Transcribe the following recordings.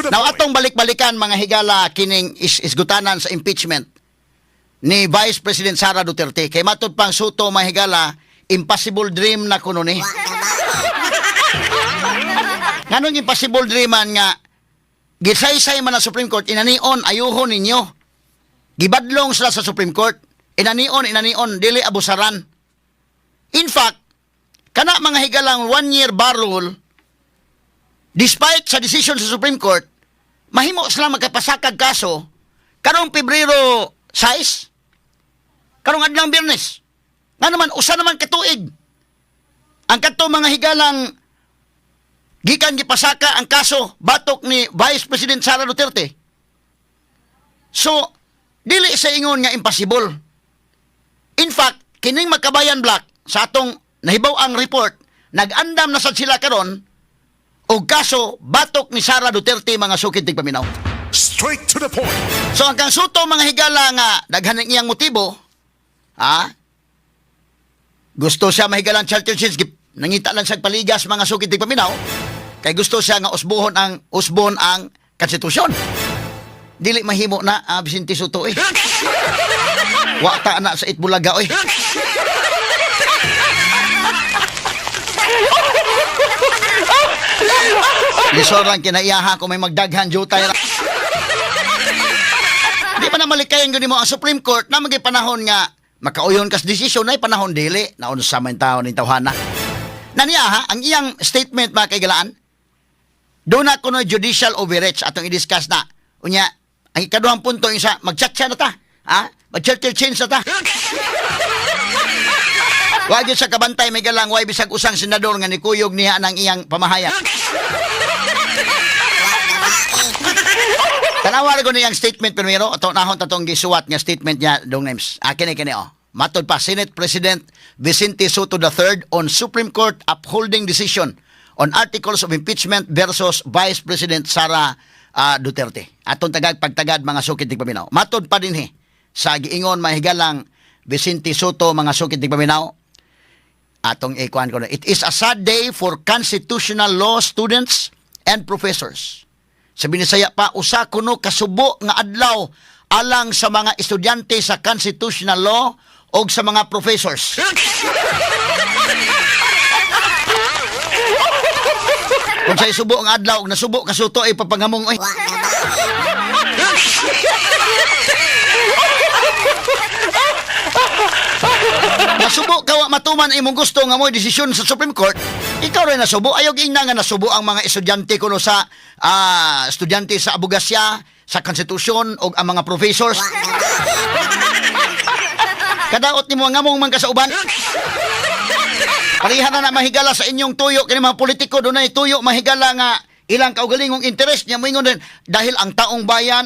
Now atong balik-balikan mga higala kining isgutanan sa impeachment ni Vice President Sara Duterte kay matud pang Soto mga higala impossible dream na kuno ni. Nganong impossible dream man nga gisaysay man na Supreme Court inanion ayuhon ninyo. Gibadlong sila sa Supreme Court inanion dili abusaran. In fact, kana mga higalang 1-year bar rule despite sa decision sa Supreme Court, mahimo sila magkapasakag kaso karong Pebrero 6, karong adlang Biyernes. Nga naman, usa naman katuig. Ang kato mga higalang gikan gipasaka ang kaso batok ni Vice President Sara Duterte. So, dili sa ingon nga impossible. In fact, kining Magkabayan Black sa atong nahibaw ang report, nag-andam na sad sila karon og kaso batok ni Sara Duterte mga sukid tigpaminaw. Straight to the point. So hanggang Soto mga higala nga daghan ng iyang motibo, gusto siya mahigalang charter change, nangita lang sa paligas mga sukid tigpaminaw, kay gusto siya nga usbon ang konstitusyon. Dili mahimo na Vicente Soto wa ta na sa Itbulaga Lisoran kinaiyaha kung may magdaghan jutay. Di pa na malikayan gani mo ang Supreme Court na magay panahon nga makauyon kas desisyon ay panahon dili naon sa man tawo ni tawhana. Naniyaha ang iyang statement mga kaigalaan. Do na kuno judicial overreach atong i-discuss na. Unya ang ikaduhang punto isa magchatcha na ta. Mag-charter change na ta. Wa gyud sa kabantay may galang way bisag usang senador nga nikuyog niya nang iyang pamahayag. Tanawar ko niyang statement primero ato nahon tatong gisuwat nga statement niya dong names. Kini matod pa Senate President Vicente Soto III on Supreme Court upholding decision on articles of impeachment versus Vice President Sara Duterte. Atong pagtagad mga sukid tigpaminaw. Matod pa dinhi sa giingon mahigalang Vicente Soto mga sukid tigpaminaw. Atong ikuan ko na. It is a sad day for constitutional law students and professors. Sa Binisaya pa, usa kuno kasubo nga adlaw alang sa mga estudyante sa constitutional law o sa mga professors. Kung sa'y subo nga adlaw, nasubo kasuto ay papangamong. Nasubo kawa matuman imong gusto nga mo desisyon sa Supreme Court, ikaw rin nasubo. Ayaw gina nga nasubo ang mga estudyante kuno sa estudyante sa abogasya, sa konstitusyon o ang mga professors. Kadaot nimo nga mong man ka sa uban. Parihan na mahigala sa inyong tuyo kini mga politiko dunay tuyo mahigala nga ilang kaugalingong interest niya moingon din dahil ang taong bayan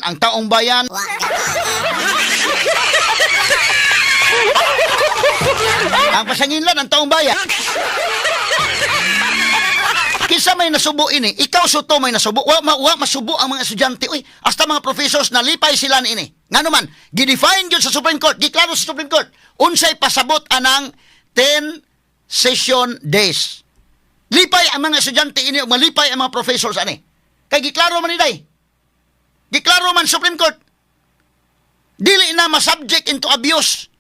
ang pasanginlan ang taong bayan. Kisa may nasubo ini, ikaw Soto may nasubo, wa masubo ang mga estudyante. Hasta mga professors na lipay sila ini. Ngano man, gidefine yun sa Supreme Court, giklaro sa Supreme Court, unsay pasabot anang 10 session days. Lipay ang mga estudyante ini, malipay ang mga professors ani. Kay giklaro man iday. Giklaro man Supreme Court. Dili na ma-subject into abuse.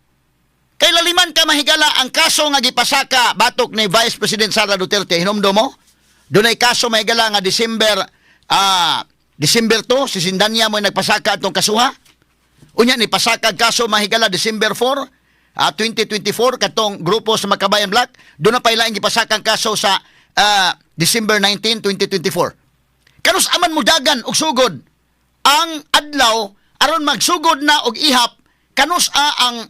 Kay laliman ka mahigala ang kaso nga gipasaka batok ni Vice President Sara Duterte. Hinumdo mo? Dunay kaso mahigala nga December 2, si Sindanya mo nagpasaka atong kasuha. Unya ni pasaka kaso mahigala December 4, 2024 katong grupo sa Magkabayan Black. Doon na pa ilang gipasaka kaso sa December 19, 2024. Kanus aman mo dagan og sugod ang adlaw aron magsugod na og ihap kanus ang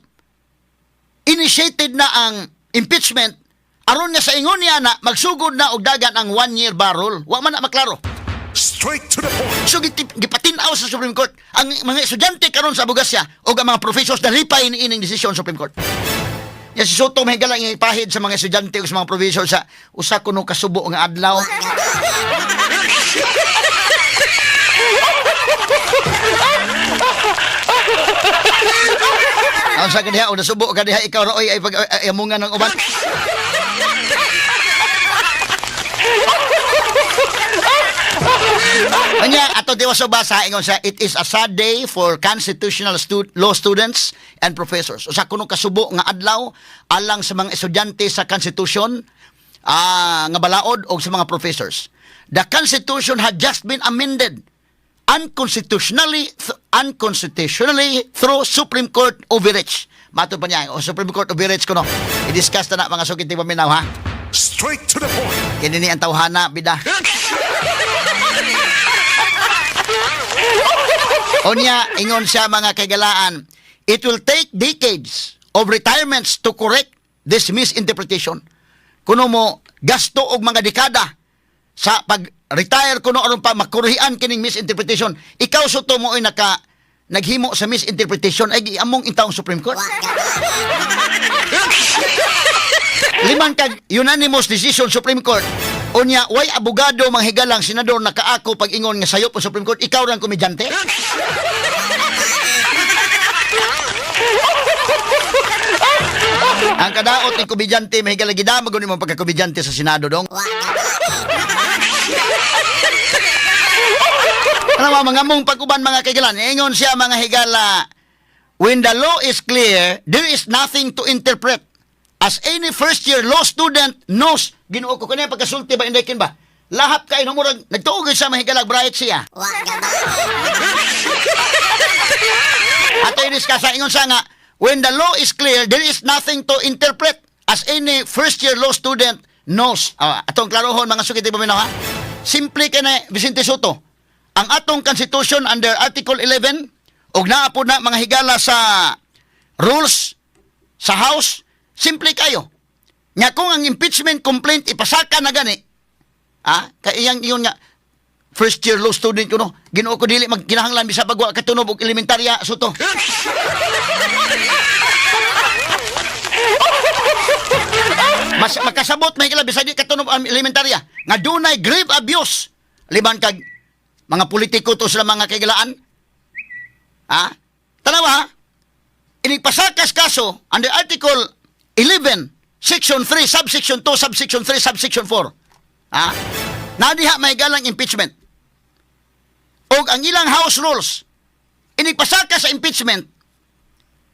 initiated na ang impeachment aron nga sa ingon niya na magsugod na og dagan ang 1-year bar rule. Wa man na maklaro. Straight to the point. So gipatinaw sa Supreme Court ang mga estudyante karon sa abogasya o ang mga professors na lipay ining desisyon sa Supreme Court. Ya si Soto mahigala ang ipahid sa mga estudyante o sa mga professors sa usa kuno kasubo nga adlaw. Ang sa kaniya, o nasubo ka diha, ikaw ro'y ay pag-amungan ng uban. Kanya, ato diwa sa basa, ingon siya, it is a sad day for constitutional law students and professors. Usa kuno kasubo nga adlaw alang sa mga estudyante sa Constitution nga balaod o sa mga professors. The Constitution had just been amended unconstitutionally through Supreme Court overreach. Mato pa niya, Supreme Court overreach kuno. I-discuss na mga sukit ti paminaw ha. Straight to the point. Kini ni ang tawhana bida. Unya, ingon siya mga kagalaan, it will take decades of retirements to correct this misinterpretation. Kuno mo gasto og mga dekada sa pag-retire kuno aron pa makurihan kining misinterpretation. Ikaw suto mo ay naghimo sa misinterpretation ay among intawong Supreme Court. Limang kag unanimous decision Supreme Court. Unya, way abogado manghigalang senador nakaako pag ingon nga sayop ang Supreme Court, ikaw rang komedyante? Ang kadaot ni komedyante mahigalang gidamag ni mong pagkakomedyante sa Senado dong. Ano mga mong pag-uban mga kaigalan, ingon siya mga higala, when the law is clear, there is nothing to interpret. As any first-year law student knows, ginuo ko kanya pagkasulti ba, indekin ba? Lahap kayo ng murag, nagtuugay sa mahigalag, bright siya. Ato yung diskasa, ingon siya nga, when the law is clear, there is nothing to interpret. As any first-year law student knows. Atong klarohon, mga sukiti pa ha? Simple ka na, Vicente Soto. Ang atong Constitution under Article 11, og naapod na mga higala sa rules sa House, simple kayo. Nga kung ang impeachment complaint ipasaka na gani, kaya yun nga, first year law student ko no, ginoo ko dili magkinahanglan bisa pagwa katunob og elementarya suto. Mas makasabot may kila bisa di katunob ang elementarya nga dunay grave abuse liban kag mga politiko to sila mga kaigalaan. Tanawa ha? Inipasakas kaso under Article 11, Section 3, Subsection 2, Subsection 3, Subsection 4. Nadiha may galang impeachment. O ang ilang House rules, inipasaka sa impeachment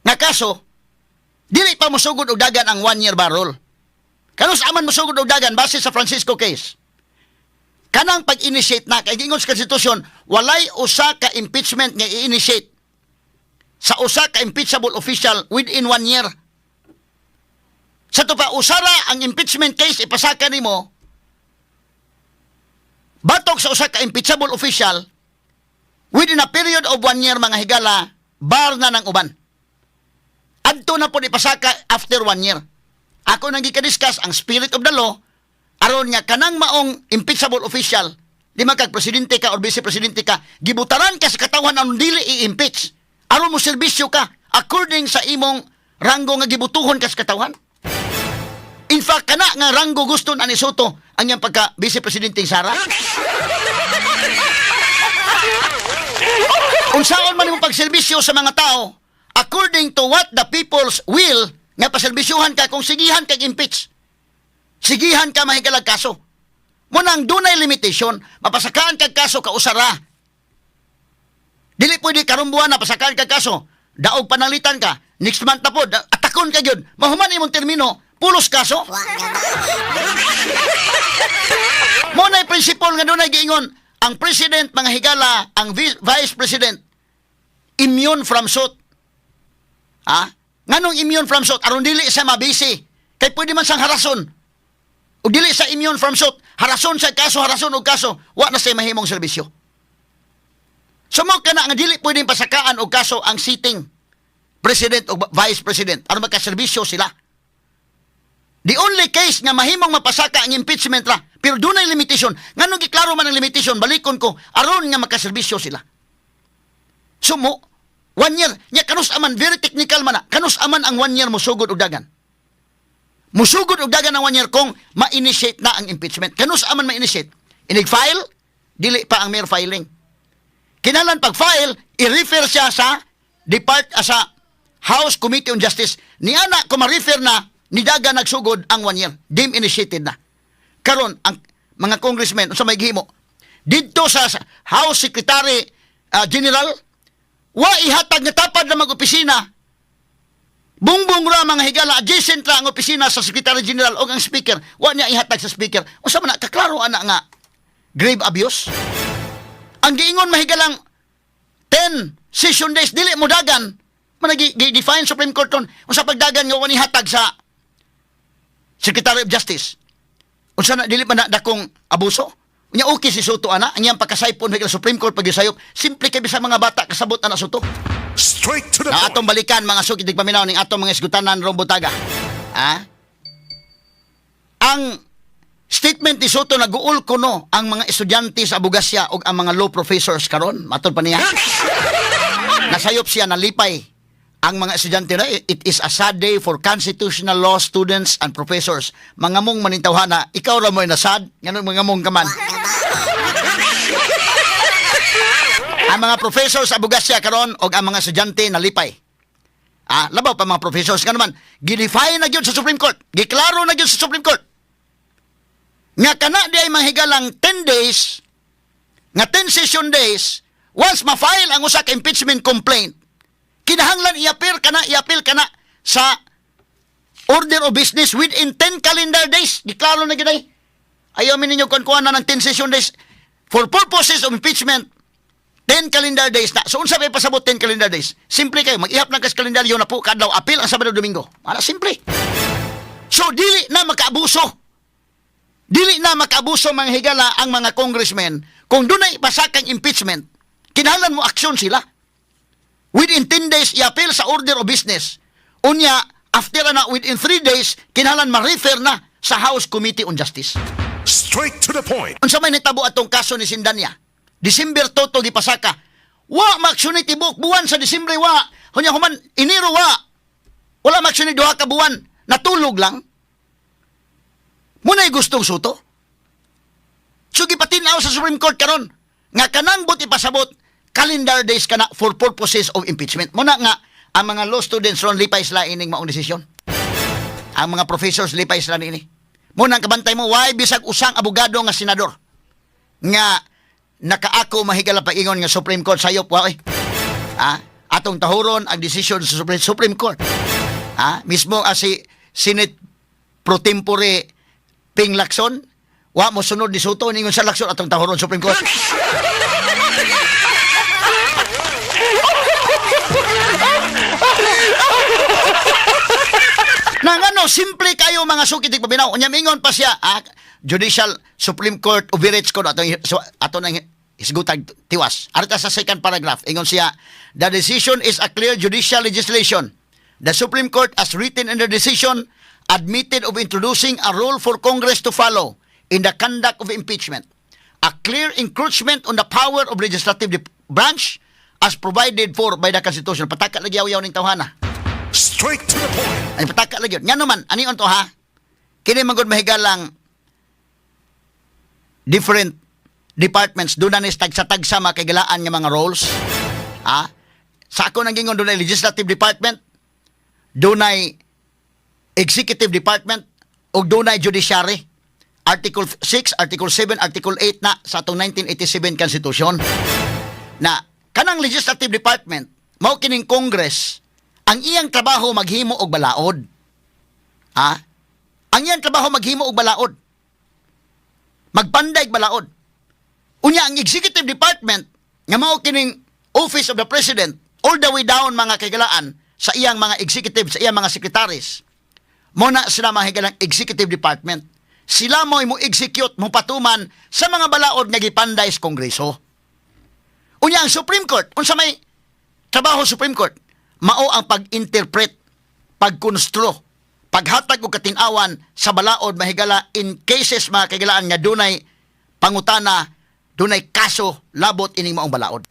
nga kaso, dili pa musugod og dagan ang 1-year bar rule. Kanus aman musugod og dagan base sa Francisco case. Kanang pag-initiate na, kay gingon sa Constitution, walay usa ka impeachment nga i-initiate sa usa ka impeachable official within 1 year. Sa to pa, usara ang impeachment case, ipasaka nimo batok sa usa ka impeachable official within a period of 1 year, mga higala, bar na ng uban. Adto na po ipasaka after 1 year. Ako nang gika-discuss ang spirit of the law, aron nga kanang maong impeachable official, di man kag presidente ka or vice-presidente ka, gibutaran ka sa katawan aron dili i-impeach. Aron mo serbisyo ka according sa imong ranggo nga gibutuhon ka sa katawan. In fact, kana nga ranggo gusto na ni Soto ang iyang pagka vice-presidente Sara. Unsaon man imong pagserbisyo sa mga tao according to what the people's will nga paserbisyuhan ka kung sigihan kag impeach. Sigihan ka mahigalag kaso. Munang dunay limitation, mapasakaan kag kaso ka usara. Dili pwede karumbuan na pasakaan kag kaso. Daog panalitan ka, next month na po, atakon ka yun. Mahuman imong termino, pulos kaso. Muna'y prinsipol nga dunay giingon, ang president, mga higala, ang vice president, immune from suit. Nganong immune from suit? Aron dili sa mabisi. Kay pwede man sang harason. O dili sa immune from suit, harason sa kaso, harason o kaso, wa na sa mahimong serbisyo. Sumog ka na nga dili pwedeng pasakaan o kaso ang sitting president o vice president aron magkaserbisyo sila. The only case nga mahimong mapasaka ang impeachment ra, pero dunay limitation. Nganong giklaro man ang limitation, balikon ko, aron nga makaserbisyo sila. Sumo, 1 year, nya kanus aman, very technical man na, kanus aman ang 1 year musugod og dagan. Musugod og dagan ng 1 year kung ma-initiate na ang impeachment. Kanus aman ma-initiate. Inig-file, dili pa ang mere filing. Kinalan pag-file, i-refer siya sa sa House Committee on Justice. Niana, kung ma-refer na, nidaga nagsugod ang 1 year. Dim initiated na. Karon ang mga congressmen, sa may gihimo, didto sa House Secretary General, wa ihatag nga tapad na mag-opisina. Bungbong ra mga higala, adjacent ra ang opisina sa Secretary General o ang Speaker, wa niya ihatag sa Speaker. Unsa man na, kaklaro ana nga grave abuse. Ang giingon mahigalang 10 session days, dili mo dagan. Managi-define Supreme Court ton, unsa pagdagan nga wa ni hatag sa Secretary of Justice. Unsa na, dili man na dakong abuso. Unya okay si Soto ana, ang iyang pagkasaypon sa Supreme Court pagisayop, simple kay bisag mga bata kasabot ana Soto. Straight to the Na point. atong balikan mga sukid paminaw ning atong mga isgutanan Rombotaga. Ha? Ang statement ni Soto naguul kuno ang mga estudyante sa abogasya ug ang mga law professors karon, matod pa niya. Nasayop siya nalipay ang mga estudyante na it is a sad day for constitutional law students and professors. Mga mong manintawhana, ikaw ra mo'y nasad, ngano mga mong kaman. Ang mga professors sa abogasya karon og ang mga estudyante nalipay. Labaw pa mga professors nga naman, gidefine na gyud sa Supreme Court. Giklaro na gyud sa Supreme Court. Nga kana di ay mahigalang 10 days, nga 10 session days, once ma-file ang usa ka impeachment complaint, kinahanglan i-appeal kana sa order of business within 10 calendar days. Giklaro na gyud ay. Ayaw mi ninyo kuan na ng 10 session days for purposes of impeachment. 10 calendar days na. So, unsa may pasabot 10 calendar days? Simple kayo. Mag-ihap ng kas kalendaryo na po kadlaw apil ang Sabado Domingo. Para simple. So, dili na makaabuso. Dili na makaabuso mga higala ang mga congressmen. Kung doon ay pasakang impeachment, kinahanglan mo aksyon sila. Within 10 days, i-appeal sa order of business. Unya, after na, within 3 days, kinahanglan ma-refer na sa House Committee on Justice. Straight to the point. Unsa may nitabo atong kaso ni Sindanya? December toto gipasaka. Wa maksyon tibok buwan sa Disyembre wa. Hunya human Enero wa. Wala maksyon duha ka buwan. Natulog lang. Munay gustong Soto. So gipatinaw sa Supreme Court karon nga kanang bot ipasabot calendar days kana for purposes of impeachment. Muna nga ang mga law students ron lipay sila ining maong desisyon. Ang mga professors lipay sila ini. Muna kabantay mo why bisag usang abogado nga senador nga nakaako mahigala pag-ingon nga Supreme Court sayop wa atong tahuron ang decision sa Supreme Court. Mismo si Senate pro tempore Ping Lacson wa mo sunod ni Soto ningon sa Lacson atong tahuron Supreme Court. Nang ano, simple kayo mga sukitig pabinaw. Unya mingon pa siya, Judicial Supreme Court overreach ko ato nang hisgutag tiwas. Arita sa second paragraph, ingon siya, the decision is a clear judicial legislation. The Supreme Court has written in the decision admitted of introducing a rule for Congress to follow in the conduct of impeachment. A clear encroachment on the power of legislative branch as provided for by the Constitution. Pataka lagi yaw ning tawhana. Straight to the point. Ay pataka lagi. Nga naman, ani on to ha? Kini magod mahigalang different departments doon na tagsa-tagsa makigalaan ng mga roles. Sa ako nang gingon doon ay legislative department, doon ay executive department, o doon ay judiciary. Article 6, Article 7, Article 8 na sa atong 1987 Constitution. Na kanang legislative department, mao kining Congress, ang iyang trabaho maghimo og balaod. Ang iyang trabaho maghimo og balaod. Magpanday og balaod. Unya ang executive department nga mao kining office of the president all the way down mga kagalaan sa iyang mga executive, sa iyang mga secretaries. Mo na sila mga higalang executive department. Sila mo execute, mo patuman sa mga balaod nga gipanday sa Kongreso. Unya ang Supreme Court, unsa may trabaho Supreme Court, mao ang pag-interpret, pagkonstro, paghatag og katin-awan sa balaod mahigala in cases mga kagalaan nga dunay pangutana, dunay kaso labot ining maong balaod.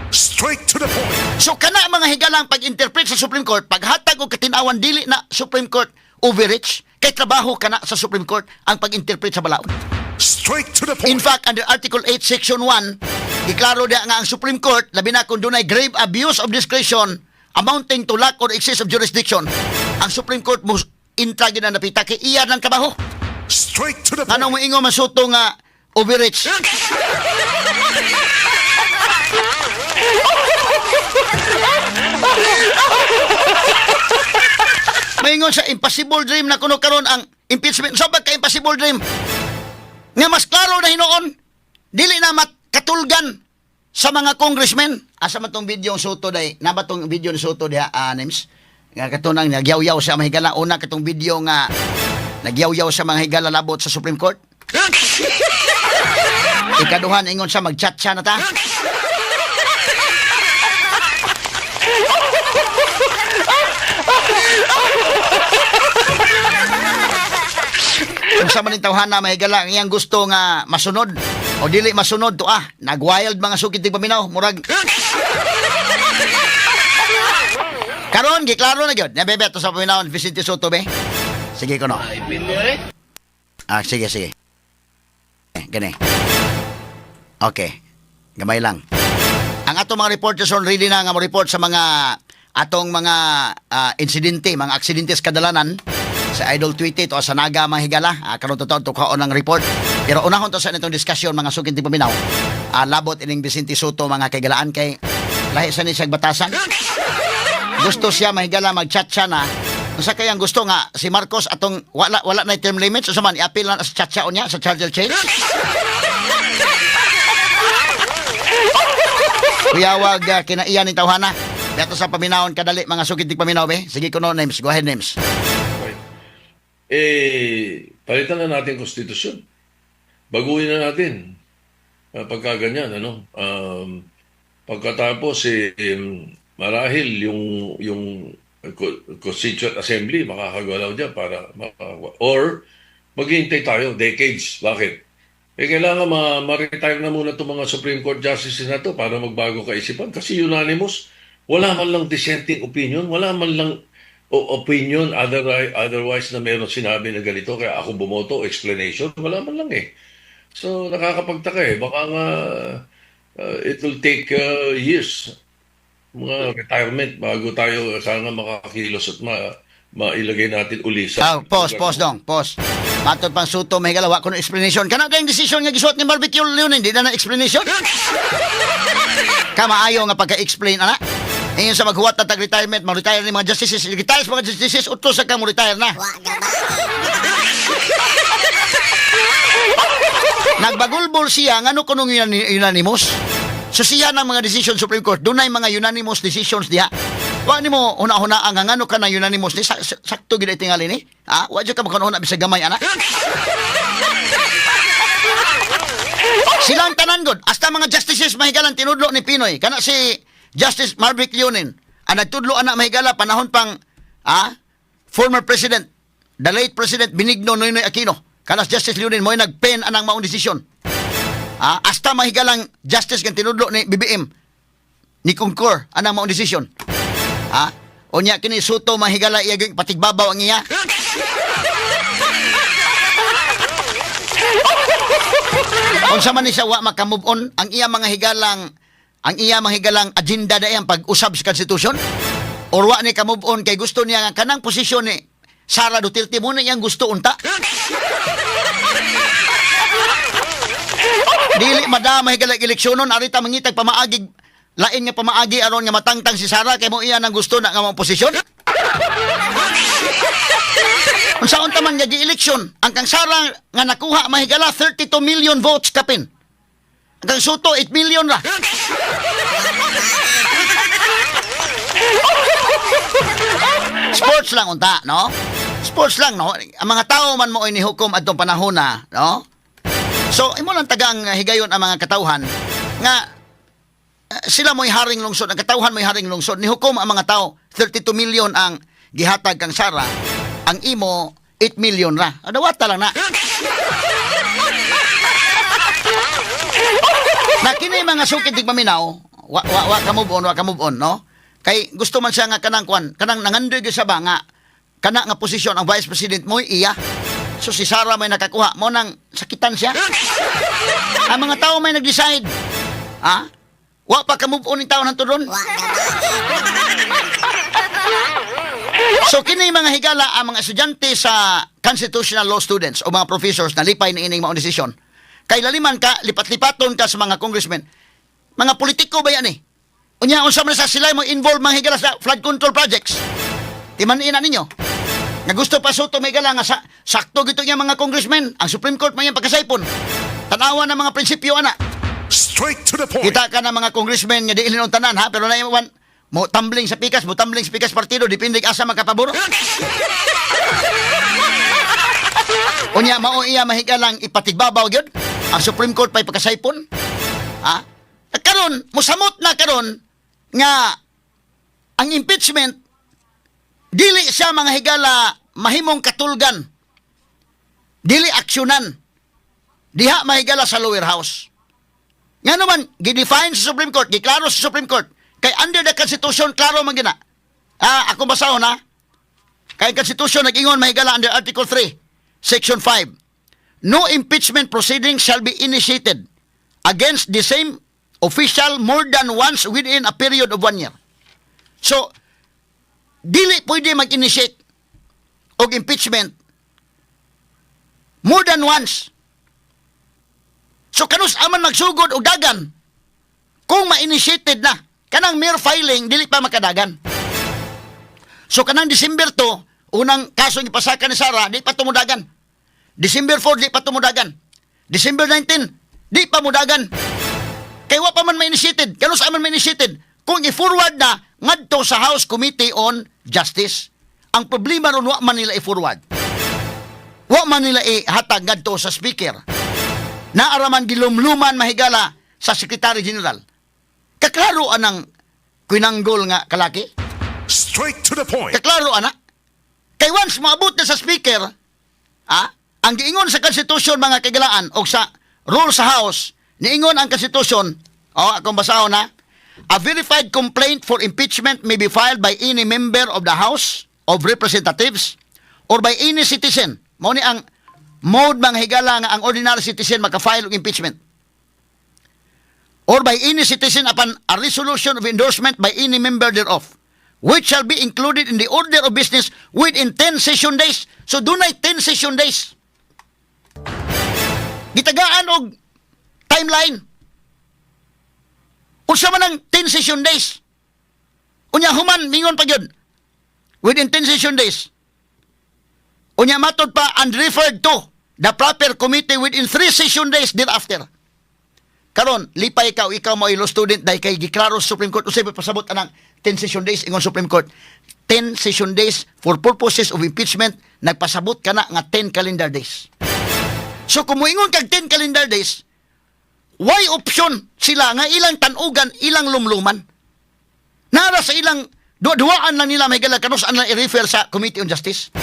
Straight to the point. So kana mga higalang pag-interpret sa Supreme Court, paghatag og katin-awan dili na Supreme Court overreach, kay trabaho kana sa Supreme Court ang pag-interpret sa balaod. Straight to the point. In fact, under Article 8, Section 1, deklaro dia nga ang Supreme Court, labi na kung dunay grave abuse of discretion amounting to lack or excess of jurisdiction, ang Supreme Court mo intra gid na napita kay iya ng trabaho. Straight to the point. Anong moingon masuto nga overreach? Maingon sa impossible dream na kuno karon ang impeachment. So ka impossible dream. Nga mas klaro na hinoon, dili na makatulgan sa mga congressmen. Asa man tong video ng Soto day? Na ba tong video ni Soto diha, Nims? Nga katunang nagyaw-yaw sa mga higala. Una katong video nga nagyaw-yaw sa mga higala labot sa Supreme Court. Ikaduhan ingon sa mag-chat siya na ta. Kung sa maning tawhana mahigala ang iyang gusto nga masunod o dili masunod to nagwild mga sukit tig paminaw murag karon giklaro na gyud nabebe to sa paminaw Vicente Soto be. Sige kuno. Sige. Gani. Okay. Gamay lang. Ang atong mga reporters on ready na nga mo report sa mga atong mga insidente, mga aksidentes kadalanan sa Idol Tweety to sa Naga mga higala. Karon to kaon ang report. Pero unahon to sa itong diskusyon mga sukin ti paminaw. Labot ining Vicente Soto mga kaigalaan kay lahi sa ni siyang batasan. Gusto siya mahigala mag-chat siya na. Unsa kay ang gusto nga si Marcos atong wala na term limits so man i-appeal na sa chat siya niya sa charger change. Kuyawag kinaiyan ni tawhana. Dato sa paminawon kadali mga sukit ti paminaw be. Sige kuno names. Go ahead names. Palitan na natin konstitusyon. Baguhin na natin. Pagka ganyan, pagkatapos, marahil yung Constituent Assembly makakagalaw dyan para or maghihintay tayo, decades. Bakit? Kailangan ma-retire na muna itong mga Supreme Court Justices na to para magbago kaisipan. Kasi unanimous, wala man lang dissenting opinion, wala man lang opinion otherwise na meron sinabi na ganito kaya ako bumoto, explanation, wala man lang eh. So nakakapagtaka baka nga it will take years mga retirement bago tayo sana makakilos at mailagay natin uli sa Pause dong. Matod pang Soto may galawa kuno explanation. Kana kayong decision nga gisuot ni Barbecue Leon hindi na explanation. Kamaayo nga pagka-explain ana. Ngayon sa maghuwat na tag-retirement, mag-retire ni mga justices. Retire sa mga justices, utos sa ka mo retire na. Nagbagulbol siya, nga ano kunong unanimous? So siya ng mga decision Supreme Court, doon na mga unanimous decisions diha. Wa ni mo una-una ang nga ano ka na unanimous ni, sakto gina itingali ni. Wa dyan ka makanuna bisag gamay, ana. Silang tanan god, hasta mga justices mahigalan tinudlo ni Pinoy. Kana si Justice Marvick Leonin, ang nagtudlo anak mahigala panahon pang former President, the late President Benigno Noynoy Aquino. Kanas Justice Leonin mo nagpen anang maong desisyon. Hasta mahigalang justice kan tinudlo ni BBM ni Concur anang maong desisyon. Unya kini Soto mahigala iyaging patigbabaw ang iya. Unsa man ni siya wa makamove on ang iya mga higalang agenda dayon pag-usab sa konstitusyon or wa ni ka-move on kay gusto niya nga kanang posisyon ni Sara Duterte mo na iyang gusto unta. Dili madama higalang eleksyonon arita mangitag pamaagig lain nga pamaagi aron nga matangtang si Sara kay mo iya nang gusto na nga mong posisyon. Unsa unta man nga gi-eleksyon ang kang Sara nga nakuha mahigala 32 million votes kapin. Ang Soto, 8 million ra. Sports lang unta, no? Sports lang, no? Ang mga tao man mo inihukom atong panahon na, no? So, imo lang tagang higayon ang mga katawhan nga sila mo'y haring lungsod, ang katawhan mo'y haring lungsod. Nihukom ang mga tao, 32 million ang gihatag kang Sara, ang imo, 8 million ra. Adawata lang na. Na kini mga sukit dig paminaw, wa ka move on, no? Kay gusto man siya nga kanang nangandoy sa banga, kana nga posisyon ang Vice President mo iya. So si Sara may nakakuha mo nang sakitan siya. Ang mga tao may nag-decide. Wa pa ka move on yung tao ng tudon. So kini mga higala ang mga estudyante sa constitutional law students o mga professors na lipay ni ining maong desisyon. Kay laliman ka, lipat-lipaton ka sa mga congressmen. Mga politiko ba yan eh? Unya, unsa man sa sila mo involved mga higala sa flood control projects. Timanin na ninyo. Nga gusto pa Soto may gala nga sakto gito nga mga congressmen. Ang Supreme Court may pagkasaipon. Tanawa ng mga prinsipyo, ana. Straight to the point. Kita ka ng mga congressmen nga di ilinon tanan, ha? Pero na iwan, mo tumbling sa pikas partido, depende asa magkapaboro. Unya, mao iya mahigalang ipatigbabaw gyud ang Supreme Court pay pagkasaipon. Ha? At karon, musamot na karon nga ang impeachment dili siya mga higala mahimong katulgan. Dili aksyonan. Diha mahigala sa lower house. Nga naman, gidefine sa Supreme Court, giklaro sa Supreme Court, kay under the Constitution, klaro man gina. Ako basahon ha. Kay Constitution, nag-ingon mahigala under Article 3, Section 5. No impeachment proceedings shall be initiated against the same official more than once within a period of 1 year. So, dili pwede mag-initiate og impeachment more than once. So kanus aman magsugod og dagan kung ma-initiated na kanang mere filing dili pa makadagan. So kanang December 2 unang kaso ipasaka ni Sara di pa tumudagan. December 4 di pa tumudagan. December 19 di pa mudagan. Kay wa pa man ma-initiated. Kanus aman ma-initiated kung i-forward na ngadto sa House Committee on Justice. Ang problema ron wa man nila i-forward. Wa man nila ihatag ngadto sa speaker. Naaraman gilumluman mahigala sa Secretary General. Kaklaro anang kwinanggol nga kalaki? Straight to the point. Kaklaro ana? Kay once maabot na sa speaker, ang giingon sa Constitution mga kagalaan o sa rule sa House, niingon ang Constitution, akong basahon na, a verified complaint for impeachment may be filed by any member of the House of Representatives or by any citizen. Mao ni ang mode mga higala nga ang ordinary citizen maka-file og impeachment. Or by any citizen upon a resolution of endorsement by any member thereof, which shall be included in the order of business within 10 session days. So dunay 10 session days. Gitagaan og timeline. Unsa man ang 10 session days? Unya human mingon pa gyud. Within 10 session days. Unya matod pa and referred to the proper committee within 3 session days thereafter. Karon, lipay ikaw mo ilo student dahil kay giklaro sa Supreme Court usay pasabot anang 10 session days ingon Supreme Court. 10 session days for purposes of impeachment, nagpasabot ka na nga 10 calendar days. So kung moingon kag 10 calendar days, why option sila nga ilang tanugan, ilang lumluman? Nara sa ilang duwaan lang nila may galakanos ang i-refer sa Committee on Justice.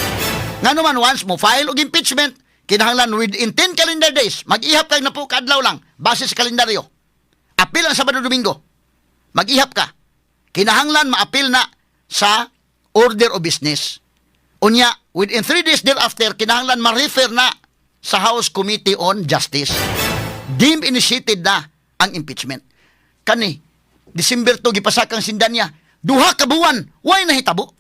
Nga naman once mo file og impeachment, kinahanglan within 10 calendar days, mag-ihap kag na po kadlaw lang, base sa kalendaryo. Apil ang Sabado-Domingo. Mag-ihap ka. Kinahanglan ma-apil na sa order of business. Unya, within 3 days thereafter, kinahanglan ma-refer na sa House Committee on Justice. Deemed initiated na ang impeachment. Kani, December 2, gipasakang sindanya, 2 ka buwan, why nahitabo?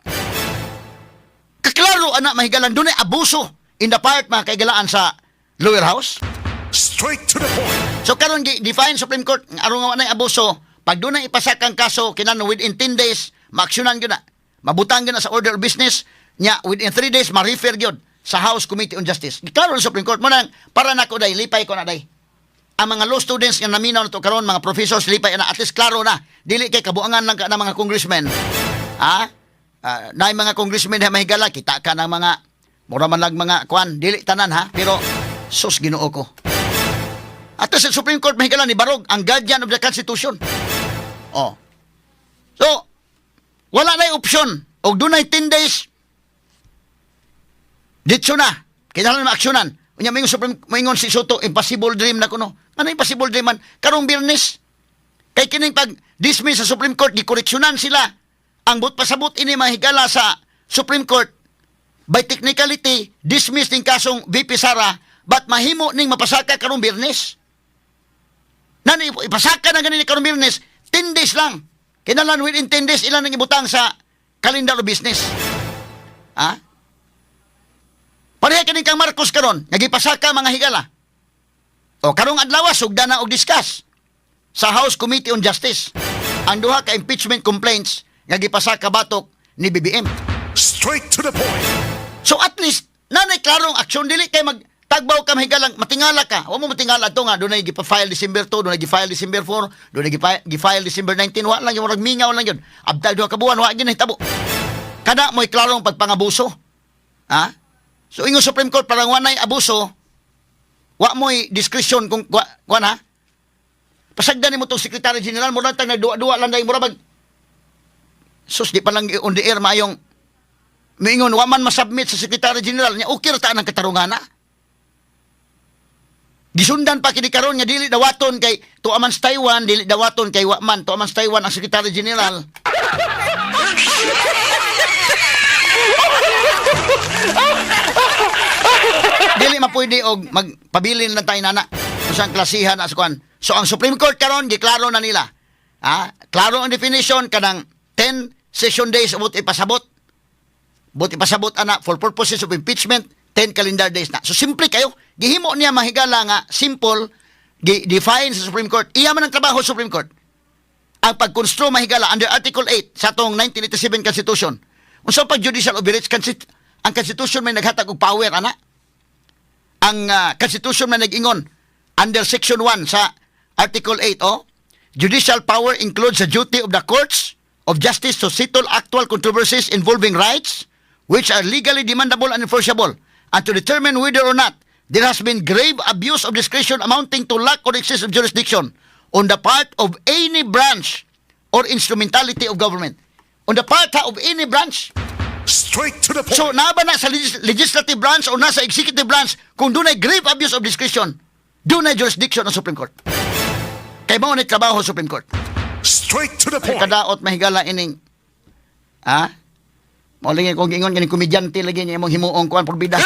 Kaklaro, anak, mahigalan, doon ay abuso in the part, mga kaigalaan sa lower house. Straight to the point. So, karon define Supreme Court, aron nga na abuso, pag doon ay ipasakang kaso, kinano within 10 days, maaksyonan yun na, mabutang yun na sa order of business, nya, within 3 days, ma-refer yun sa House Committee on Justice. Klaro sa Supreme Court, muna, para na ko day, lipay ko na day. Ang mga law students nga naminaw na to karon, mga professors, lipay na, at least klaro na, dili kay kabuangan lang ka ng mga congressmen. Na yung mga congressmen na mahigala, kita ka ng mga, mura man lang mga kwan, dili tanan ha, pero sus Ginoo ko. At sa Supreme Court mahigala ni Barog, ang guardian of the Constitution. So, wala na yung option. O dunay 10 days, ditso na. Kinahanglan maaksyonan. Unya mingon si Soto, impossible dream na kuno. Ano impossible dream man? Karong Biyernes. Kay kining pag dismiss sa Supreme Court, gikoreksyonan sila. Ang pasabot ini mahigala sa Supreme Court. By technicality, dismiss ning kasong VP Sara, but mahimo ning mapasaka karong Biyernes. Nani ipasaka na ganini karong Biyernes, 10 days lang. Kinahanglan within 10 days ilan ang ibutang sa calendar of business. Pareha kining kang Marcos karon, nagipasaka mga higala. O karong adlaw sugda na og discuss sa House Committee on Justice. ang duha ka impeachment complaints nga gipasaka batok ni BBM. Straight to the point. So at least nanay klarong aksyon, dili kay magtagbaw ka mahigalang matingala ka. Wa mo matingala to nga dunay gipa-file December 2, dunay gi-file December 4, dunay gi-file December 19, wa lang yung murag mingaw lang yun. Abtag duha ka buwan wa gyud nahitabo. Kada mo'y klarong pagpangabuso. Ha? So ingon Supreme Court parang wanay abuso, wa mo'y discretion kung kuan ha. Pasagdan nimo tong Secretary General mo lang tag nagduwa-duwa lang day murag sus di pa lang on the air maayong miingon wa man masubmit sa Secretary General nya okay ra ta nang katarungan na. Gisundan pa kini karon nga dili dawaton kay tuaman sa Taiwan, dili dawaton kay wa man tuaman sa Taiwan ang Secretary General. Dili mapwede og magpabilin lang tayo nana usang klasihan as kuan. So ang Supreme Court karon giklaro na nila. Klaro ang definition kanang 10 session days abot ipasabot. But ipasabot ana for purposes of impeachment 10 calendar days na. So simple kayo. Gihimo niya mahigala nga simple define sa Supreme Court. Iya man ang trabaho sa Supreme Court. Ang pagkonstru mahigala under Article 8 sa atong 1987 Constitution. Unsa pag judicial overreach ang Constitution may naghatag og power ana. Ang Constitution may nag-ingon under Section 1 sa Article 8 judicial power includes the duty of the courts of justice to settle actual controversies involving rights which are legally demandable and enforceable, and to determine whether or not there has been grave abuse of discretion amounting to lack or excess of jurisdiction on the part of any branch or instrumentality of government. On the part of any branch. Straight to the point. So, naba na sa legislative branch o nasa executive branch, kung doon ay grave abuse of discretion, doon ay jurisdiction ng Supreme Court. Kaya mo na trabaho sa Supreme Court. Straight to the Ay point. kadaot mahigala ining mauling kong ingon ganing komedyante lagi niya imong himuong kuan porbida.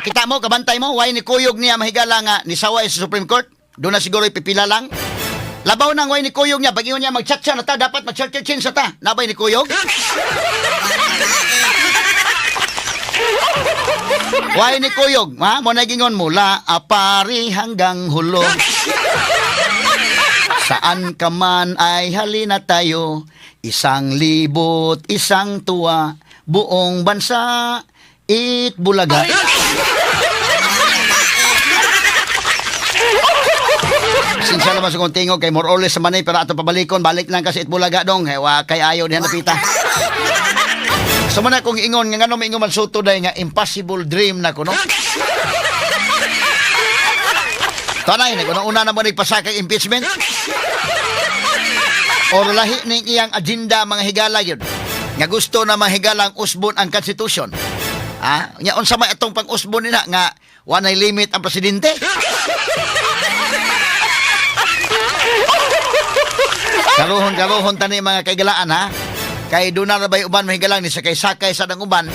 Kita mo kabantay mo way ni kuyog niya mahigala nga ni saway sa Supreme Court. Doon na siguro ipipila lang. Labaw nang way ni kuyog niya pag ingon niya mag-chat siya na ta dapat mag-chat change sa ta. Nabay ni kuyog. Way ni kuyog, mo nagingon mula apari hanggang hulog. Saan ka man ay halina tayo, 1,000, 1 tuwa, buong bansa, Itbulaga. Sinsa naman sa kong tingog kay more or less sa manay pero ato pabalikon, balik lang kasi Itbulaga dong, kay ayaw dihan napita. So man akong ingon nga ngano maingon man suto day nga impossible dream na kuno. Tanay na kuno una na mo nagpasakay impeachment. Or lahi ning iyang agenda mga higala yun. Nga gusto na mahigalang usbon ang konstitusyon. Nya unsa may atong pang-usbon nila nga wanay limit ang presidente. Karuhon tani mga kaigalaan Kay doon na bay uban mahigalang ni sakay-sakay sa dang uban.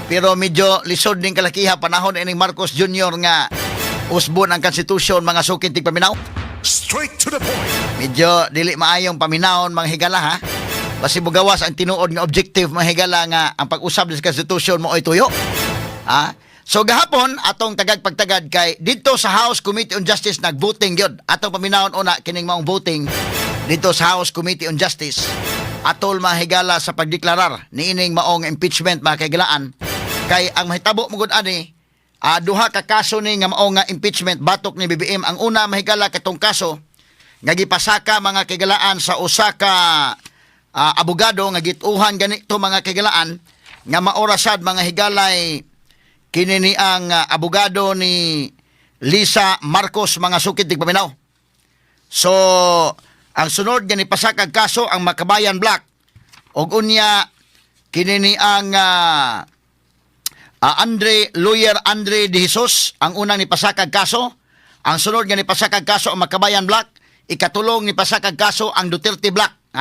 Pero medyo lisod ning kalakiha panahon ining Marcos Jr. nga usbon ang konstitusyon mga sukit tig paminaw. Straight to the point. Medyo dili maayong paminawon mga higala Basi bugawas ang tinuod nga objective mga higala nga ang pag-usab sa konstitusyon mo ay tuyo. So gahapon atong tagag-pagtagad kay dito sa House Committee on Justice nag-voting gyud. Atong paminawon una kining maong voting dito sa House Committee on Justice. Atol mahigala sa pagdeklarar ni ining maong impeachment mga kaigalaan kay ang mahitabo mo gud ani duha ka kaso ni nga maong nga impeachment batok ni BBM. Ang una mahigala katong kaso nga gipasaka mga kaigalaan sa usa ka abogado nga gituhan ganito mga kaigalaan nga maorasad mga higalay kini ni ang abogado ni Lisa Marcos mga sukit tig paminaw. So ang sunod gani pasakag kaso ang Makabayan Black og unya kini ni ang lawyer Andre De Jesus ang unang ni pasakag kaso. Ang sunod gani pasakag kaso ang Makabayan Black, ikatulong ni pasakag kaso ang Duterte Black.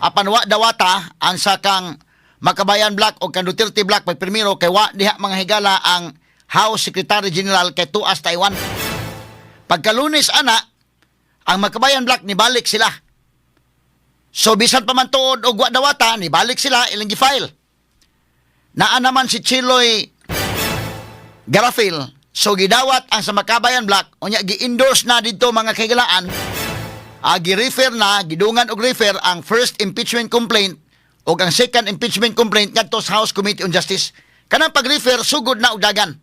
Apan wa dawata ang sakang Makabayan Black o kan Duterte Black pagprimero kay wa diha mga higala ang House Secretary General kay tuas Taiwan. Pagkalunes ana ang Makabayan Black nibalik sila. So bisan pa man tuod og wa dawata nibalik sila ilang gi-file. Naa naman si Chiloy Garafil. So gidawat ang sa Makabayan Black, unya gi-endorse na dito mga kagalaan. Gi-refer na, gidungan og refer ang first impeachment complaint o ang second impeachment complaint ngadto sa House Committee on Justice. Kanang pag-refer sugod na og dagan.